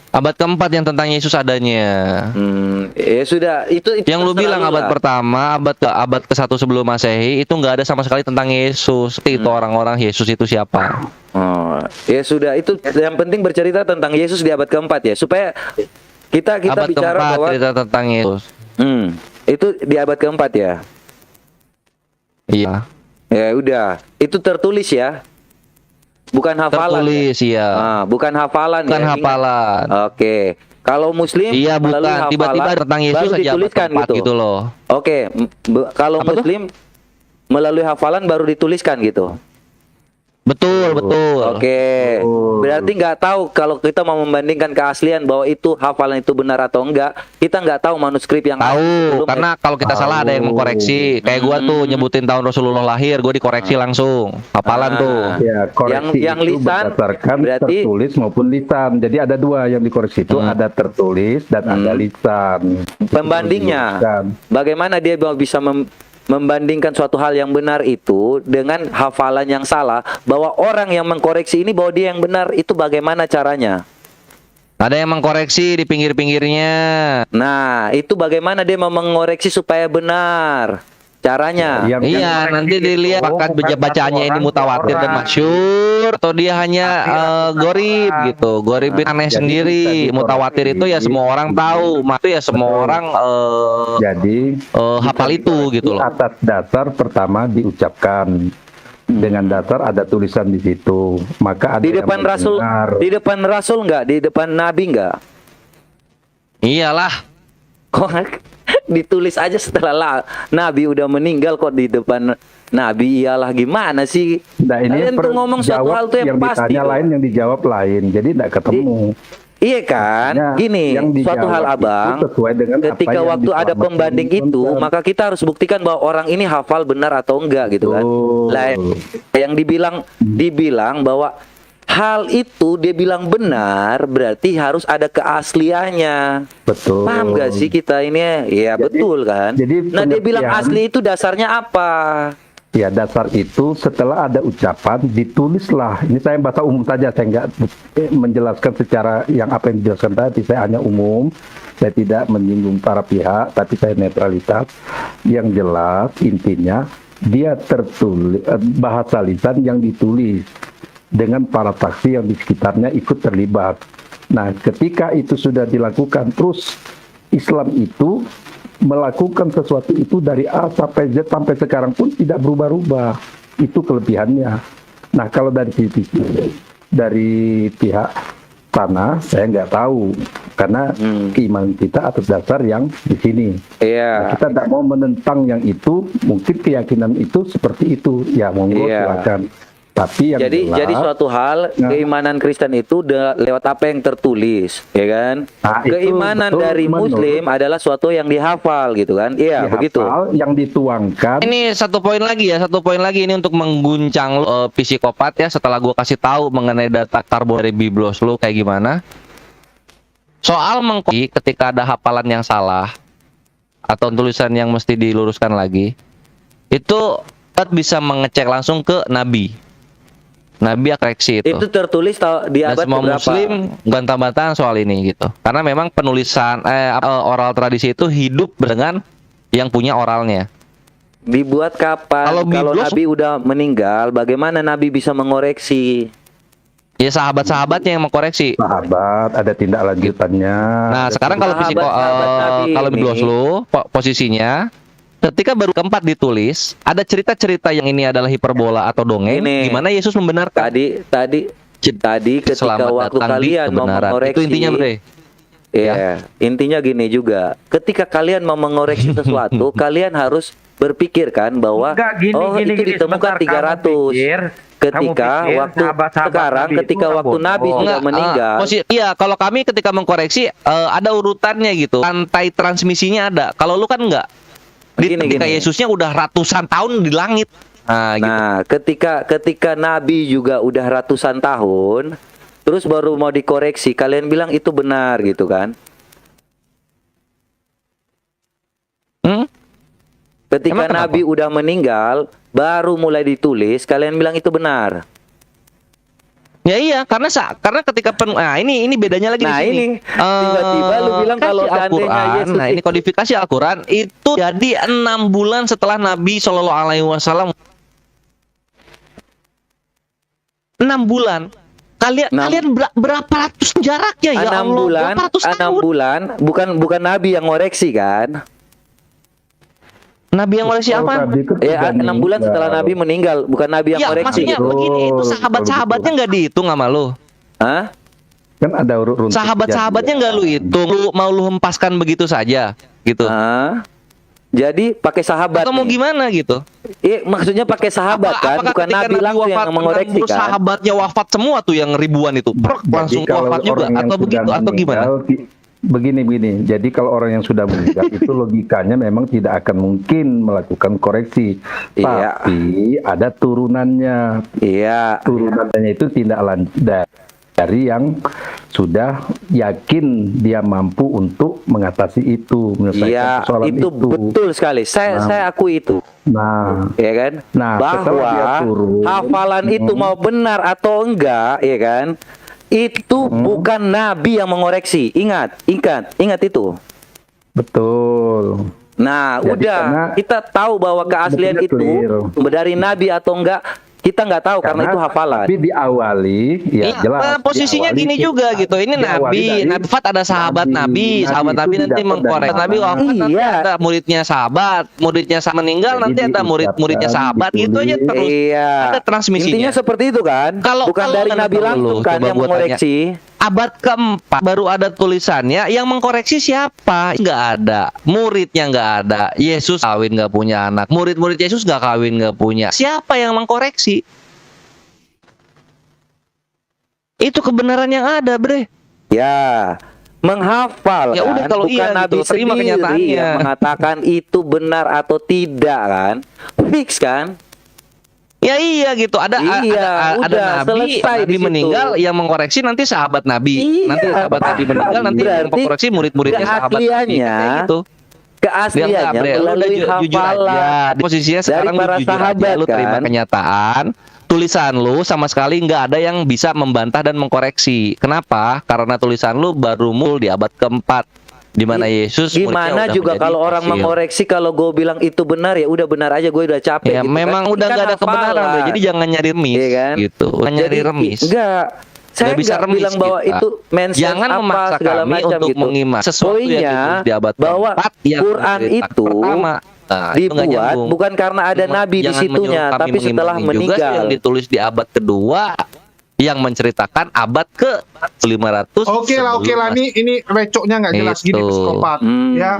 Abad keempat yang tentang Yesus adanya. Ya sudah itu Yang lu terserah bilang lu abad lah. pertama, abad ke-1 sebelum Masehi itu nggak ada sama sekali tentang Yesus. Itu orang-orang Yesus itu siapa? Oh, ya sudah itu yang penting bercerita tentang Yesus di abad keempat ya supaya kita Abad bicara keempat bahwa cerita tentang Yesus. itu di abad keempat ya. Iya. Ya udah, itu tertulis ya. Bukan hafalan. Tertulis ya. Bukan hafalan Bukan ya. hafalan. Oke. Kalau muslim Iya melalui bukan hafalan, tiba-tiba tentang Yesus baru aja abad dituliskan keempat gitu loh. Oke, kalau Apa tuh? muslim melalui hafalan baru dituliskan gitu. Betul. Oke. Berarti nggak tahu kalau kita mau membandingkan keaslian bahwa itu hafalan itu benar atau enggak. Kita nggak tahu manuskrip yang Tahu, sebelumnya. karena kalau kita salah ada yang mengkoreksi. Kayak gua tuh nyebutin tahun Rasulullah lahir, gua dikoreksi langsung. Hafalan tuh. Ya, koreksi yang itu lisan berdasarkan berarti- tertulis maupun lisan. Jadi ada dua yang dikoreksi itu, ada tertulis dan ada lisan. Pembandingnya, Lisan. bagaimana dia bisa membandingkan suatu hal yang benar itu dengan hafalan yang salah, bahwa orang yang mengkoreksi ini bahwa dia yang benar, itu bagaimana caranya? Ada yang mengkoreksi di pinggir-pinggirnya. Nah, itu bagaimana dia mau mengoreksi supaya benar? caranya. Iya, nanti dilihat apakah bacaannya ini mutawatir dan masyhur atau dia hanya gorib gitu. Gorib itu aneh sendiri. Mutawatir itu ya semua orang tahu, itu ya semua orang Jadi hafal itu gitu loh. atas dasar pertama diucapkan dengan dasar ada tulisan di situ, maka ada Di yang depan Rasul, mendengar. di depan Rasul nggak, di depan Nabi nggak? Iyalah. Kok ditulis aja setelah Nabi udah meninggal kok di depan Nabi? Iyalah, gimana sih? Nah, ini Kalian tuh ngomong suatu jawab hal tuh yang pasti ditanya tuh. lain, yang dijawab lain, jadi tidak ketemu. Iya kan? Nah, Gini, yang suatu hal dijawab abang, itu sesuai dengan apa ketika yang waktu ada diselamatkan pembanding itu, konten. maka kita harus buktikan bahwa orang ini hafal benar atau enggak gitu kan. Lah, yang dibilang bahwa hal itu dia bilang benar, berarti harus ada keasliannya. Betul. Paham gak sih kita ini? Iya, betul kan? jadi Nah, dia bilang pengertian- asli itu dasarnya apa? Ya, dasar itu setelah ada ucapan ditulislah. Ini saya bahasa umum saja, saya nggak menjelaskan secara yang apa yang dijelaskan tadi. Saya hanya umum, saya tidak menyinggung para pihak, tapi saya netralitas. Yang jelas intinya dia tertulis bahasa lisan yang ditulis dengan para saksi yang di sekitarnya ikut terlibat. Nah, ketika itu sudah dilakukan, terus Islam itu melakukan sesuatu itu dari A sampai Z sampai sekarang pun tidak berubah-ubah. Itu kelebihannya. Nah, kalau dari pihak sana saya nggak tahu, karena keimanan kita atas dasar yang di sini. Iya. Nah, kita tidak mau menentang yang itu, mungkin keyakinan itu seperti itu. Ya, monggo Iya. silakan. Tapi yang Jadi jelas, suatu hal Nah. keimanan Kristen itu lewat apa yang tertulis, ya kan? Nah, itu Keimanan betul, dari Muslim adalah suatu yang dihafal gitu kan? Iya, begitu. dihafal, yang dituangkan. Ini satu poin lagi ini untuk mengguncang psikopat ya. Setelah gua kasih tahu mengenai data karbon dari biblos lu kayak gimana. Soal ketika ada hafalan yang salah atau tulisan yang mesti diluruskan lagi, itu bisa mengecek langsung ke Nabi. Nabi koreksi itu. Itu tertulis di Dan abad semua keberapa? Muslim bantah-bantahan soal ini gitu. Karena memang penulisan oral tradisi itu hidup dengan yang punya oralnya. Dibuat kapan? Kalau Kalau biblos- Nabi udah meninggal, bagaimana Nabi bisa mengoreksi? Ya sahabat-sahabatnya yang mengkoreksi. Sahabat, ada tindak lanjutannya. Nah, sekarang kalau Sahabat-sahabat Nabi kalau ini. biblos lu posisinya ketika baru keempat ditulis, ada cerita-cerita yang ini adalah hiperbola atau dongeng, Ini. gimana Yesus membenarkan. Tadi ketika Selamat waktu datang di kalian mau kebenaran. mengoreksi, Itu intinya, Bre. Iya, intinya gini juga. Ketika kalian mau mengoreksi sesuatu, kalian harus berpikirkan bahwa itu ditemukan 300. Ketika waktu sekarang, ketika waktu Nabi sudah meninggal, Iya, kalau kami ketika mengkoreksi ada urutannya gitu. Rantai transmisinya ada. Kalau lu kan enggak. Ketika Yesusnya udah ratusan tahun di langit. Nah, gitu. Nah, ketika Nabi juga udah ratusan tahun, terus baru mau dikoreksi, kalian bilang itu benar gitu kan? Ketika Emang Nabi udah meninggal, baru mulai ditulis, kalian bilang itu benar. Ya iya, karena ketika ini bedanya lagi Nah, di sini. ini tiba-tiba lu bilang kalau seandainya Al-Quran, Yesus nah ini kodifikasi Al-Quran itu jadi 6 bulan setelah Nabi Shallallahu Alaihi Wasallam. 6 bulan. Kalian berapa ratus jaraknya ya 6 Allah? bulan, Berapa ratus 6 tahun? bulan, bukan Nabi yang ngoreksi kan? Nabi yang ngoreksi apa? Ya, 6 bulan setelah Nabi meninggal, bukan Nabi yang Ya, ngoreksi. maksudnya begini, itu sahabat-sahabatnya nggak dihitung sama lu. Hah? Kan ada urut Sahabat-sahabatnya nggak lu hitung, mau lu hempaskan begitu saja, gitu. Jadi pakai sahabat. Atau mau gimana gitu? Iya, maksudnya pakai sahabat kan, Apakah bukan ketika Nabi langsung yang mengoreksi kan? Sahabatnya wafat semua tuh yang ribuan itu, langsung kalau wafat juga orang yang atau sudah begitu atau gimana? meninggal, begini. Jadi kalau orang yang sudah meninggal itu logikanya memang tidak akan mungkin melakukan koreksi. Iya. Tapi ada turunannya. Iya. Turunannya itu tindak lanjut dari yang sudah yakin dia mampu untuk mengatasi itu, menyelesaikan Iya, persoalan itu betul sekali. Saya akui itu. Nah, ya kan? setelah dia Bahwa turun, hafalan itu mau benar atau enggak, ya kan? Itu bukan Nabi yang mengoreksi. Ingat itu. Betul. Nah, Jadi udah karena- kita tahu bahwa keaslian Benar, itu keliru. dari nabi atau enggak, kita nggak tahu karena itu hafalan. Tapi diawali, ya Iya, jelas. posisinya diawali gini kita- juga gitu. Ini diawali Nabi, dari Nabi Fat ada sahabat Nabi, sahabat itu Nabi nanti didapat mengkorek. dari Nabi mana? wafat nanti Iya. ada muridnya sahabat, muridnya meninggal Jadi nanti ada murid-muridnya diucapkan, sahabat gitu aja ditulis. terus. Iya. Ada transmisinya. Intinya seperti itu kan? Bukan dari nabi langsung kan yang mengoreksi. Abad keempat baru ada tulisannya, yang mengkoreksi siapa? Nggak ada, muridnya nggak ada. Yesus kawin nggak punya anak, murid-murid Yesus nggak kawin nggak punya. Siapa yang mengkoreksi? Itu kebenaran yang ada, Bre. Ya, menghafal Ya udah, kan? kalau Bukan iya nabi gitu, terima sendiri kenyataannya. yang mengatakan itu benar atau tidak kan? Fix kan? Ya iya gitu. Ada Iya, ada udah, nabi, selesai nabi di situ. meninggal yang mengkoreksi nanti sahabat nabi. Iya, Nanti sahabat nabi meninggal nanti yang berarti mengkoreksi murid-muridnya sahabat nabi. keasliannya, Kayak gitu. keasliannya Bre, lu udah melalui jujur aja. hafalan Di posisinya dari sekarang lu para jujur sahabat aja, lu terima kan? kenyataan. Tulisan lu sama sekali nggak ada yang bisa membantah dan mengkoreksi. Kenapa? Karena tulisan lu baru muncul di abad keempat, di mana Yesus muridnya Gimana udah juga menjadi kalau orang fosil. mengoreksi, kalau gue bilang itu benar ya udah benar aja, gue udah capek. Ya gitu memang kan. udah Ini nggak kan ada kebenaran, hafalan. Bre. Jadi jangan nyari remis, Iya kan? gitu. Jangan nyari Jadi, remis. Enggak. Saya Nggak bisa nggak remis bilang bahwa kita. itu mention Jangan apa memaksa segala kami macam untuk gitu. mengimak sesuatu yang Poinnya ditulis di abad bahwa keempat yang Quran menceritakan itu pertama. Nah, itu nggak dibuat nyambung. bukan karena ada nabi di Jangan situnya, menyuruh kami tapi setelah mengimani juga meninggal. yang ditulis di abad kedua yang menceritakan abad ke 500. Oke lah, ini recoknya nggak jelas gini Itu. psikopat. Ya,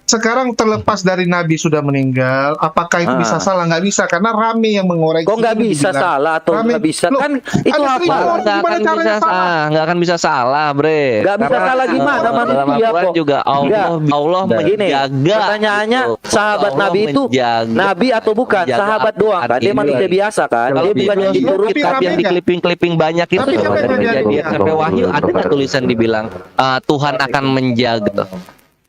sekarang terlepas dari Nabi sudah meninggal, apakah itu bisa salah? Nggak bisa, karena rame yang mengoreksi. Kok nggak ini bisa dibilang. salah atau Rame. nggak bisa? Loh, Kan itu ada apa? seribu orang, Nggak gimana akan bisa caranya salah? salah, nggak akan bisa salah, Bre. Nggak bisa Karena, salah gimana? dalam Manusia Al-Quran kok. juga Allah Gini, menjaga. pertanyaannya gitu. sahabat Allah Nabi itu menjaga. Nabi atau bukan? Menjaga Sahabat doang kan? Dia ini. manusia biasa kan? Kalau Dia bukan yang di diturunkan. kitab yang di clipping-clipping banyak itu Tapi coba siapa dari yang Kejadian ngajarin? sampai Wahyu ada nggak tulisan dibilang Tuhan akan menjaga.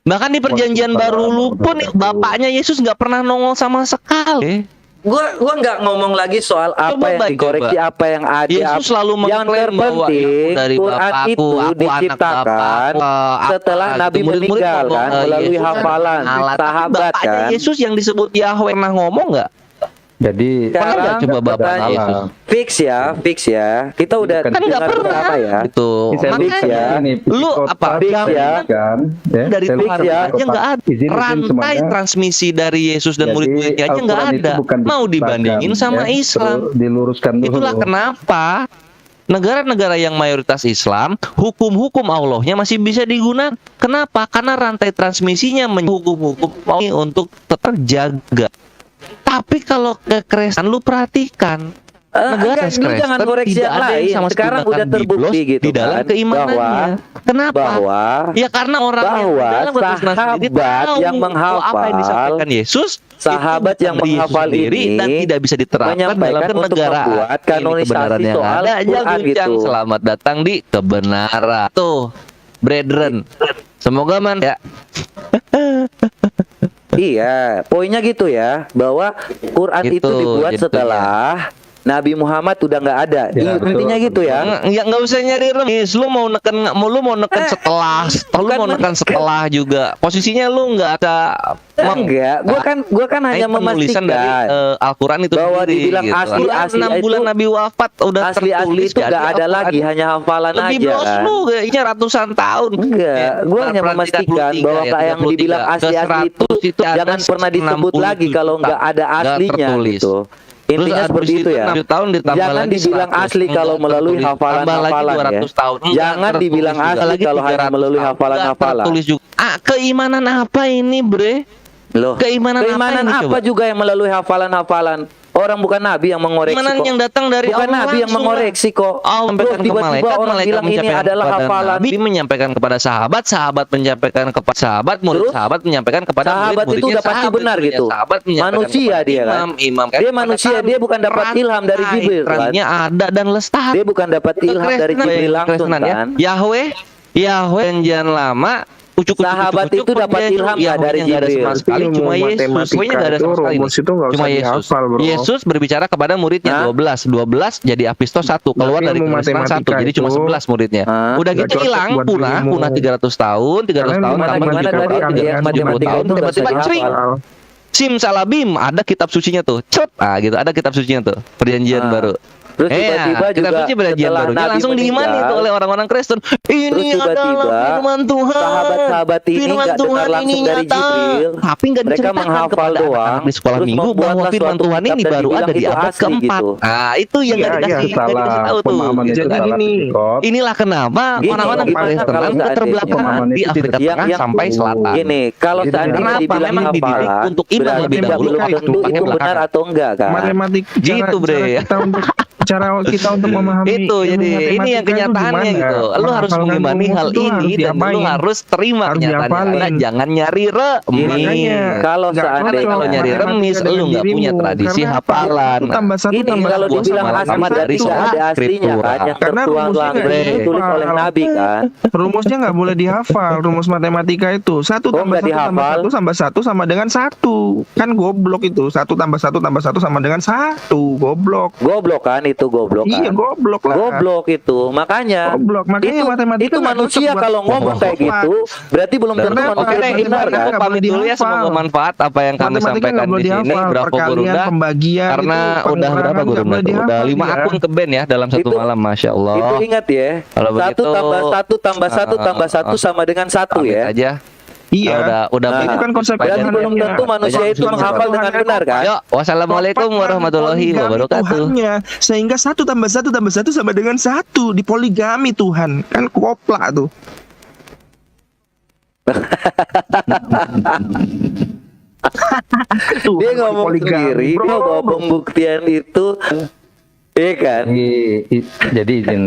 Bahkan di perjanjian baru lu pun bapaknya Yesus nggak pernah nongol sama sekali. Gua nggak ngomong lagi soal apa Coba yang baca, dikoreksi, coba. apa yang ada. Yesus selalu yang mengklaim bahwa terpenting dari Quran Bapakku, itu aku anak diciptakan Bapak, setelah apa, Nabi gitu. Murid-murid meninggal ngomong, kan, melalui Yesus hafalan Allah. Tapi sahabat bapaknya kan. Yesus yang disebut Yahweh pernah ngomong nggak? Jadi Sekarang nggak coba bapak pertanyaan. Yesus? Fix ya. Kita udah Kan nggak dengar pernah beberapa ya. gitu. Ini saya Makanya, baca ya. ini, Lu psikopat apa? Fix ya. kan, ya, Dari saya Tuhan baca ya. aja nggak ada. Izin Rantai semuanya. transmisi dari Yesus dan Jadi, murid-muridnya aja nggak Al-Quran itu ada. bukan Mau diciptakan, dibandingin sama ya. Islam. Perlu diluruskan dulu. Itulah kenapa negara-negara yang mayoritas Islam, hukum-hukum Allahnya masih bisa digunakan. Kenapa? Karena rantai transmisinya hukum-hukum Allah untuk tetap jaga. Tapi kalau kekerasan lu perhatikan, negara enggak, lu jangan Kristen koreksi tidak yang ada lain. sama Sekarang sekali udah terbukti biblos gitu di dalam kan, keimanannya. Kenapa? bahwa Ya karena orang yang bahwa di dalam Kristen sendiri sahabat tahu yang menghafal, bahwa apa yang disampaikan Yesus, sahabat itu yang bukan Yesus menghafal sendiri ini dan tidak bisa diterapkan dalam menyampaikan untuk kenegaraan. membuat Ini kanonisasi kebenaran yang soal ada. Ya Quran Guncang, gitu. selamat datang di kebenaran. Tuh, brethren, semoga man ya. Iya, poinnya gitu ya, bahwa Quran itu Gitu, dibuat jadinya. setelah Nabi Muhammad udah nggak ada. Ya, Intinya betul. gitu ya. Nggak usah nyari remis. Lu mau neken setelah, lu mau neken setelah juga. Posisinya lu nggak ada. Enggak, gua kan hanya penulisan dari memastikan Al-Quran itu bahwa sendiri, dibilang gitu. asli 6 bulan itu Nabi wafat udah asli tertulis itu nggak dari ada Al-Quran. lagi, hanya hafalan Lebih aja bos kan. lu kayaknya ratusan tahun. Enggak, gue hanya memastikan bahwa kayak yang dibilang asli-asli itu jangan pernah disebut lagi kalau nggak ada aslinya gitu. Intinya seperti itu ya. Jangan dibilang asli kalau melalui hafalan-hafalan ya. Jangan dibilang asli kalau hanya melalui hafalan-hafalan. Keimanan apa ini, Bre? Loh, Keimanan apa coba? juga yang melalui hafalan-hafalan? Orang bukan nabi yang mengoreksi Keimanan kok. yang datang dari Bukan Allah nabi yang langsung mengoreksi kok. Allah menyampaikan ke Tiba-tiba malaikat, orang malaikat bilang ini menyampaikan adalah kepada hafalan. Nabi menyampaikan kepada sahabat, sahabat menyampaikan kepada sahabat, murid Terus? sahabat menyampaikan kepada Sahabat itu murid-muridnya, udah pasti benar muridnya gitu. sahabat menyampaikan Manusia kepada dia kan. imam Dia manusia, dia bukan dapat ilham dari Jibril kan. Rantai ada dan lestari. Dia bukan dapat ilham dari Jibril langsung Kekristenan ya. kan. Yahweh perjanjian lama Sahabat itu dapat ilham nggak dari nggak ada sama Jibril? sekali, Ilmu cuma Yesus. matematika Pokoknya nggak ada itu sama sekali. rumus itu nggak Cuma usah Yesus. dihafal, bro. Yesus berbicara kepada muridnya 12 jadi apistos 1, keluar dari ilmu kemiskinan 1, matematika jadi cuma itu 11 muridnya. Udah nggak gitu cocok hilang, buat punah dirimu. 300 tahun, 300 Karena tahun ilmu tambah matematika 70 tahun, itu 370 matematika tahun, itu nggak tiba-tiba usah cering. dihafal. Simsalabim, ada kitab sucinya tuh. Cet, gitu, ada kitab sucinya tuh. Perjanjian baru. Terus tiba-tiba kitab juga suci perjanjian setelah barunya Nabi langsung diimani meninggal, tuh oleh orang-orang Kristen. Ini terus adalah tiba-tiba firman Tuhan. sahabat-sahabat ini Firman nggak dengar Tuhan langsung ini dari nyata. Jibril. Tapi nggak Mereka diceritakan menghafal kepada doang, anak-anak di sekolah terus minggu bahwa membuatlah firman suatu Tuhan ini kitab dan baru dibilang ada di itu abad asli keempat. gitu. Nah, itu yang nggak Itu dikasih salah tahu tuh. pemahaman itu Jadi salah gini, Psikot. Inilah kenapa Gini, orang-orang gimana Kristen kalau seandainya keterbelakangan pemahaman di itu Afrika tidak- Tengah yang sampai selatan. Gini, kalau Itu seandainya kenapa? dibilang Memang dididik hafalan, untuk iman berarti lebih dahulu, belum akan tentu pakai itu benar belakangan. atau enggak kan? Matematika Gitu, Bre. cara kita untuk memahami Itu ilmu jadi ini matematika yang itu kenyataannya gimana? gitu. Lu harus Menghafalkan mengimani rumus hal itu harus ini dan lu diapain? harus terima Harus kenyataannya. dihafalin. Karena jangan nyari remis. Makanya Kalau nggak seandainya cocok kalau nyari matematika remis dengan lu nggak punya dirimu. tradisi Karena apa? hafalan. Satu tambah satu Ini tambah kalau satu dibilang sama asli sama berarti dari nggak ada aslinya skriptura. kan, yang Karena tertuang rumusnya langsung nggak ditulis oleh dihafal. Nabi kan. rumusnya nggak boleh dihafal. Rumus matematika itu satu Oh, tambah nggak satu tambah dihafal? satu tambah satu sama dengan satu. Kan goblok itu. Satu tambah satu tambah satu sama dengan satu. Goblok. Goblok kan itu goblok kan. Iya goblok lah. Goblok itu. Makanya Goblok. Makanya matematika itu nggak manusia cocok buat kalau ngomong kayak kompak. gitu berarti belum tentu Karena manusia Oke deh, benar Ibar, kan. aku nggak pamit boleh dulu ya, dihafal. semoga bermanfaat apa yang kami Matematika sampaikan nggak boleh di sini. dihafal. Berapa Perkalian, Gurunda? pembagian Karena itu, udah berapa pengurangan nggak Gurunda boleh tuh? Udah dihafal, 5 ya. akun ke band ya dalam satu Itu- malam, Masya Allah. Itu ingat ya. Kalau Satu begitu, tambah satu tambah satu tambah satu sama dengan satu pamit ya. aja. Iya. Udah Nah, itu kan konsep berarti Tuhan belum ya. tentu manusia itu Konsep menghafal Tuhan dengan ya. benar kan. Yuk, wassalamualaikum warahmatullahi Poligami wabarakatuh. Tuhannya, sehingga satu tambah satu sama dengan satu. Di poligami Tuhan. Kan koplak tuh. Dia ngomong Poligami, sendiri, bro. dia bawa pembuktian itu. Iya kan? Jadi izin.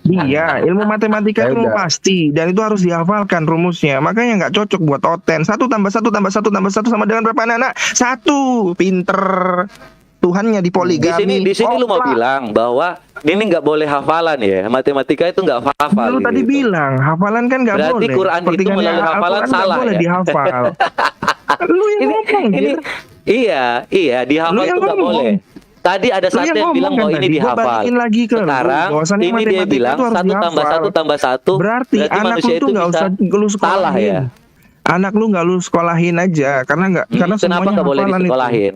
Iya, ilmu matematika Ya itu udah. pasti dan itu harus dihafalkan rumusnya. Makanya nggak cocok buat oten. Satu tambah satu tambah satu tambah satu sama dengan berapa anak? Satu. Pinter. Tuhannya di poligami. Di sini lu mau Koplak. bilang bahwa ini nggak boleh hafalan ya. Matematika itu nggak hafal. Lu tadi gitu. bilang hafalan kan nggak Berarti boleh. Quran itu Sepertinya melalui hafalan Al-Quran nggak salah boleh ya? dihafal. Lu yang ngomong. Ini Gir. iya dihafal Lu yang itu nggak ngomong. boleh. Tadi ada Lu satu yang yang ngomong bilang kan bahwa ini tadi. Gua dihafal. balikin lagi ke lu, Sekarang bahwasannya ini dia matematika bilang itu harus satu tambah dihafal. satu tambah satu. Berarti anak manusia lu tuh nggak bisa usah lu sekolahin. salah ya. Anak lu nggak lu sekolahin aja karena Kenapa semuanya nggak boleh hafalan itu. disekolahin?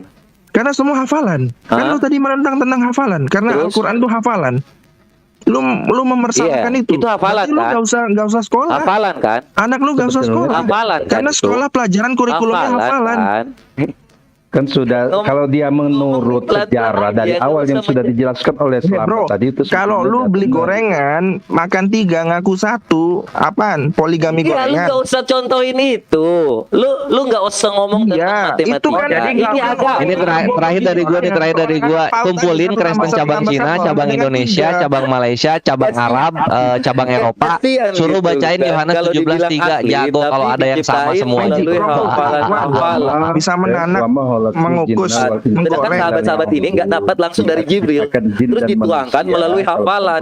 Karena semua hafalan. Kan Hah? lu tadi menentang tentang hafalan karena Terus? Al-Qur'an itu hafalan. Lu memersamakan Iya, itu. itu hafalan, Berarti lu kan? nggak usah sekolah. Hafalan kan? Anak lu nggak usah sekolah. Hafalan kan Karena itu? sekolah pelajaran kurikulumnya hafalan. kan? Kan sudah kalau dia menurut sejarah dari awal yang sudah dijelaskan oleh Bro, Selamat tadi itu kalau sebenarnya lu beli benar. gorengan, makan 3 ngaku 1, apaan? Poligami Iya, lu gorengan. nggak usah contohin itu. Lu nggak usah ngomong tentang Iya, matematika. itu kan ini ada. Ini terakhir dari gua nih, terakhir dari gua. Kumpulin Kristen cabang Cina, cabang Indonesia, cabang Malaysia, cabang Arab, cabang Eropa. Kasihan Suruh gitu, bacain kan? Yohanes Kalau dibilang 17:3. asli, Jago tapi kalau ada yang sama diciptain semua. melalui hafalan. Bisa menanak, mengukus, Sedangkan sahabat-sahabat ini nggak dapat langsung dari Jibril, terus dituangkan melalui hafalan.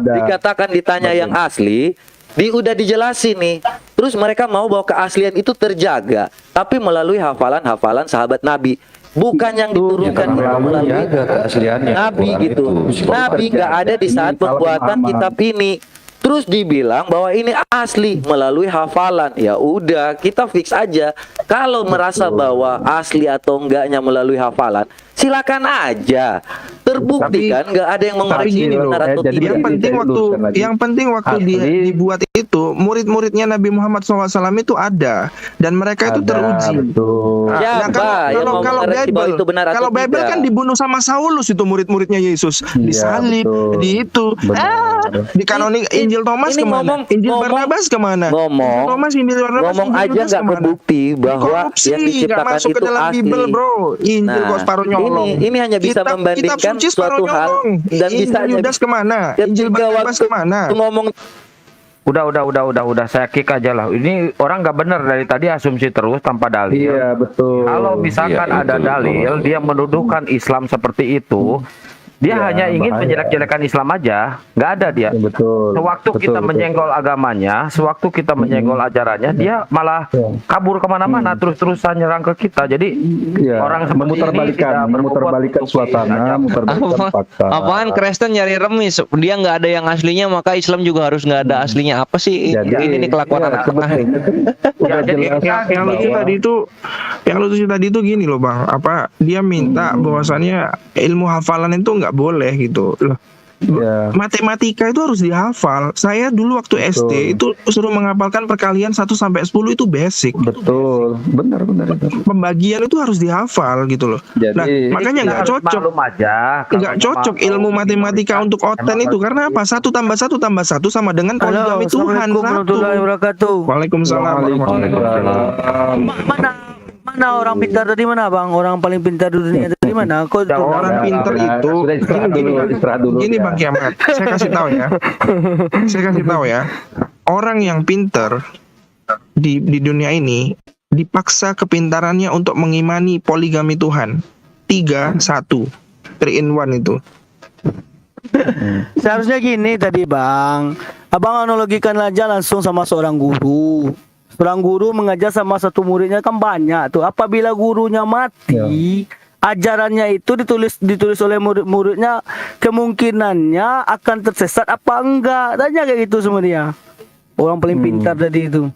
Dikatakan ditanya yang asli, udah dijelasin nih. Terus mereka mau bahwa keaslian itu terjaga, tapi melalui hafalan-hafalan sahabat Nabi. Bukan yang diturunkan melalui Nabi gitu. Nabi nggak ada di saat pembuatan kitab ini. Terus dibilang bahwa ini asli melalui hafalan. Ya udah, kita fix aja. Kalau merasa bahwa asli atau enggaknya melalui hafalan, silakan aja. Terbukti kan nggak ada yang mengoreksi ini benar atau tidak. Yang penting waktu dia dibuat itu, murid-muridnya Nabi Muhammad SAW itu ada dan mereka itu teruji. Nah, kalau Bible, itu benar atau kalau Bible tidak. kan dibunuh sama Saulus itu murid-muridnya Yesus, disalib, di itu, di kanonik Injil Thomas ini kemana? Injil Barnabas kemana? Ngomong, Thomas, Injil Barnabas, ngomong Injil aja Yudas nggak kemana? kebukti bahwa Korupsi, yang nggak diciptakan masuk ke itu dalam asli. Bible, bro. Injil kok separuh nyolong. Ini hanya bisa Kitab membandingkan suci separuh suatu hal nyolong. dan bisa Injil Yudas kemana? Injil Barnabas kemana? Ngomong Udah, saya kick aja lah. Ini orang nggak benar dari tadi asumsi terus tanpa dalil. Iya betul. Kalau misalkan Iya, ada betul. dalil, dia menuduhkan Islam seperti itu. Dia Ya, hanya ingin bahaya. menjelek-jelekan Islam aja, nggak ada dia. Betul. Sewaktu kita betul. menyenggol agamanya, sewaktu kita menyenggol ajarannya, dia malah kabur kemana-mana, terus-terusan nyerang ke kita. Jadi Ya, orang seperti ini memutarbalikkan, tidak memutarbalikkan suasana, memutarbalikkan fakta. Apaan Kristen nyari remis? Dia nggak ada yang aslinya, maka Islam juga harus nggak ada aslinya. Apa sih ini nih kelakuan anak tengah? Udah jelas yang lucu tadi itu gini loh bang, apa dia minta bahwasannya ilmu hafalan itu nggak boleh gitu loh. Ya. Matematika itu harus dihafal. Saya dulu waktu SD itu suruh menghafalkan perkalian 1 sampai 10 itu basic. Betul, benar. Pembagian itu harus dihafal gitu loh. Jadi, nah, makanya nggak cocok. Nggak cocok ilmu matematika untuk oten itu karena apa? 1 tambah 1 tambah 1 sama dengan poligami Tuhan. Waalaikumsalam. Mana orang pintar tadi mana bang? Orang paling pintar di dunia tadi mana? Orang pintar itu gini bang Kiamat. Saya kasih tahu ya. Orang yang pintar di dunia ini dipaksa kepintarannya untuk mengimani poligami Tuhan. 3 in 1 itu. Seharusnya gini tadi bang. Abang analogikan aja langsung sama seorang guru. Seorang guru mengajar sama satu muridnya kan banyak tuh. Apabila gurunya mati, ajarannya itu ditulis oleh murid-muridnya, kemungkinannya akan tersesat apa enggak? Tanya kayak gitu semua dia. Orang paling pintar tadi itu.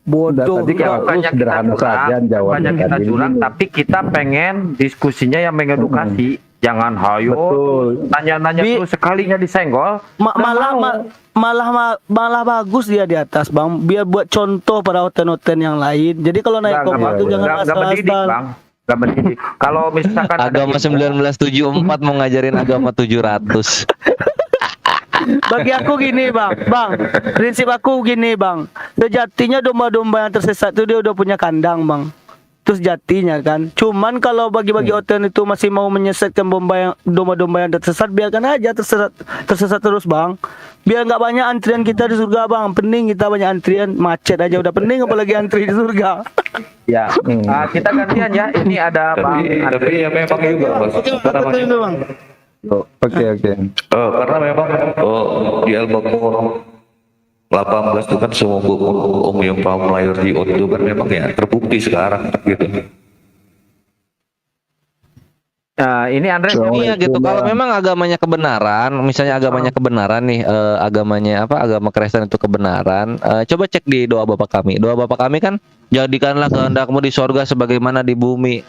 Bodoh. Tadi kalau aku sederhana saja jawabnya banyak kita tadi. curang, tapi kita pengen diskusinya yang mengedukasi. Jangan hayo nanya-nanya terus, sekalinya disenggol. Malah bagus dia di atas bang, biar buat contoh pada hotel-hotel yang lain. Jadi kalau naik kompak itu jangan asal-asal. Gak mendidik. Kalau misalkan agama 1974 mau ngajarin agama 700. Bagi aku gini bang, prinsip aku gini bang, sejatinya domba-domba yang tersesat itu dia udah punya kandang bang. Terus jatinya kan. Cuman kalau bagi-bagi hotel itu masih mau menyesatkan domba-domba yang tersesat, biarkan aja tersesat terus bang. Biar nggak banyak antrian kita di surga bang. Pening kita banyak antrian, macet aja udah pening, apalagi antri di surga. Ya, kita gantian ya. Ini ada bang. Tapi ya memang juga bang. Oke. Karena memang di Al-Baqarah 18 itu kan semua yang lahir di itu kan memang ya terbukti sekarang gitu. Nah, ini Andre iya gitu. Kalau memang agamanya kebenaran, misalnya agamanya kebenaran nih, agamanya agama Kristen itu kebenaran, coba cek di doa Bapa kami. Doa Bapa kami kan, jadikanlah kehendakmu di sorga sebagaimana di bumi.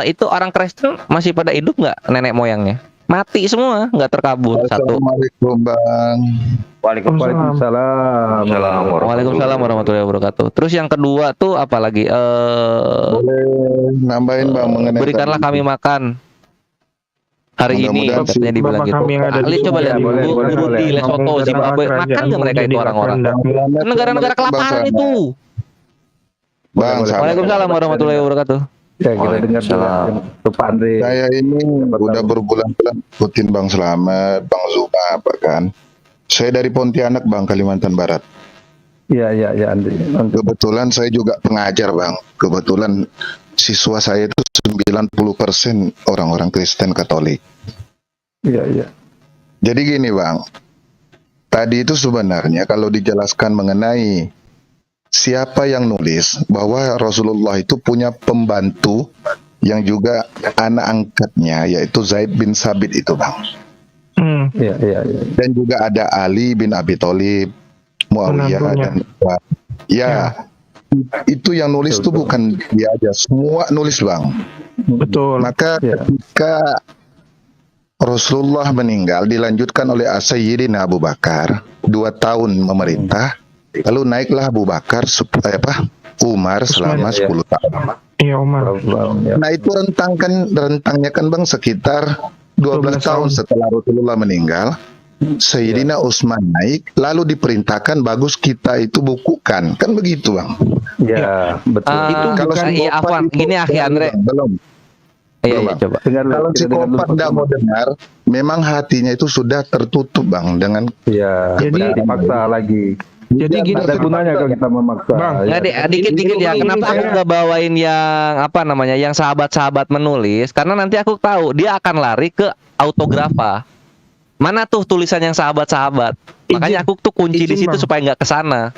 Itu orang Kristen masih pada hidup nggak nenek moyangnya? Mati semua, nggak terkabul. Satu. Assalamualaikum bang. Waalaikumsalam. Waalaikumsalam warahmatullahi wabarakatuh. Terus yang kedua tuh apa lagi? Boleh nambahin bang mengenai berikanlah kami makan hari ini, katanya dibilang gitu. Ali coba lihat Burundi, Lesotho, Zimbabwe, makan nggak mereka itu orang-orang? Negara-negara kelaparan itu. Bang, Waalaikumsalam warahmatullahi wabarakatuh. Ya, kita dengar Pak Andre. Saya ini udah berbulan-bulan ikutin Bang Slamet, Bang Zuma apa kan. Saya dari Pontianak Bang, Kalimantan Barat. Iya Andre. Kebetulan saya juga pengajar Bang. Kebetulan siswa saya itu 90% orang-orang Kristen Katolik. Iya. Jadi gini Bang. Tadi itu sebenarnya kalau dijelaskan mengenai siapa yang nulis bahwa Rasulullah itu punya pembantu yang juga anak angkatnya, yaitu Zaid bin Sabit itu Bang. Iya. Dan juga ada Ali bin Abi Thalib, Muawiyah dan itu yang nulis itu bukan dia aja, semua nulis Bang. Betul. Maka ketika Rasulullah meninggal dilanjutkan oleh Sayyidina Abu Bakar 2 tahun memerintah. Lalu naiklah Abu Bakar Umar selama 10 tahun. Iya Umar. Nah itu rentangnya kan Bang sekitar 12 tahun setelah Rasulullah meninggal. Sayyidina Utsman naik, lalu diperintahkan bagus kita itu bukukan, kan begitu Bang? Ya betul. Itu kalau Afwan, gini Akhi Andre. Belum. Iya, coba. Kalau psikopat tidak mau dengar, memang hatinya itu sudah tertutup Bang dengan. Jadi dipaksa lagi. Jadi gini, ada gunanya kalau kita memaksa. Bang, Ya, dikit-dikit ya. Kenapa aku nggak bawain yang apa namanya, yang sahabat-sahabat menulis? Karena nanti aku tahu dia akan lari ke autografa. Mana tuh tulisan yang sahabat-sahabat? Makanya aku tuh kunci di situ Bang. supaya nggak kesana.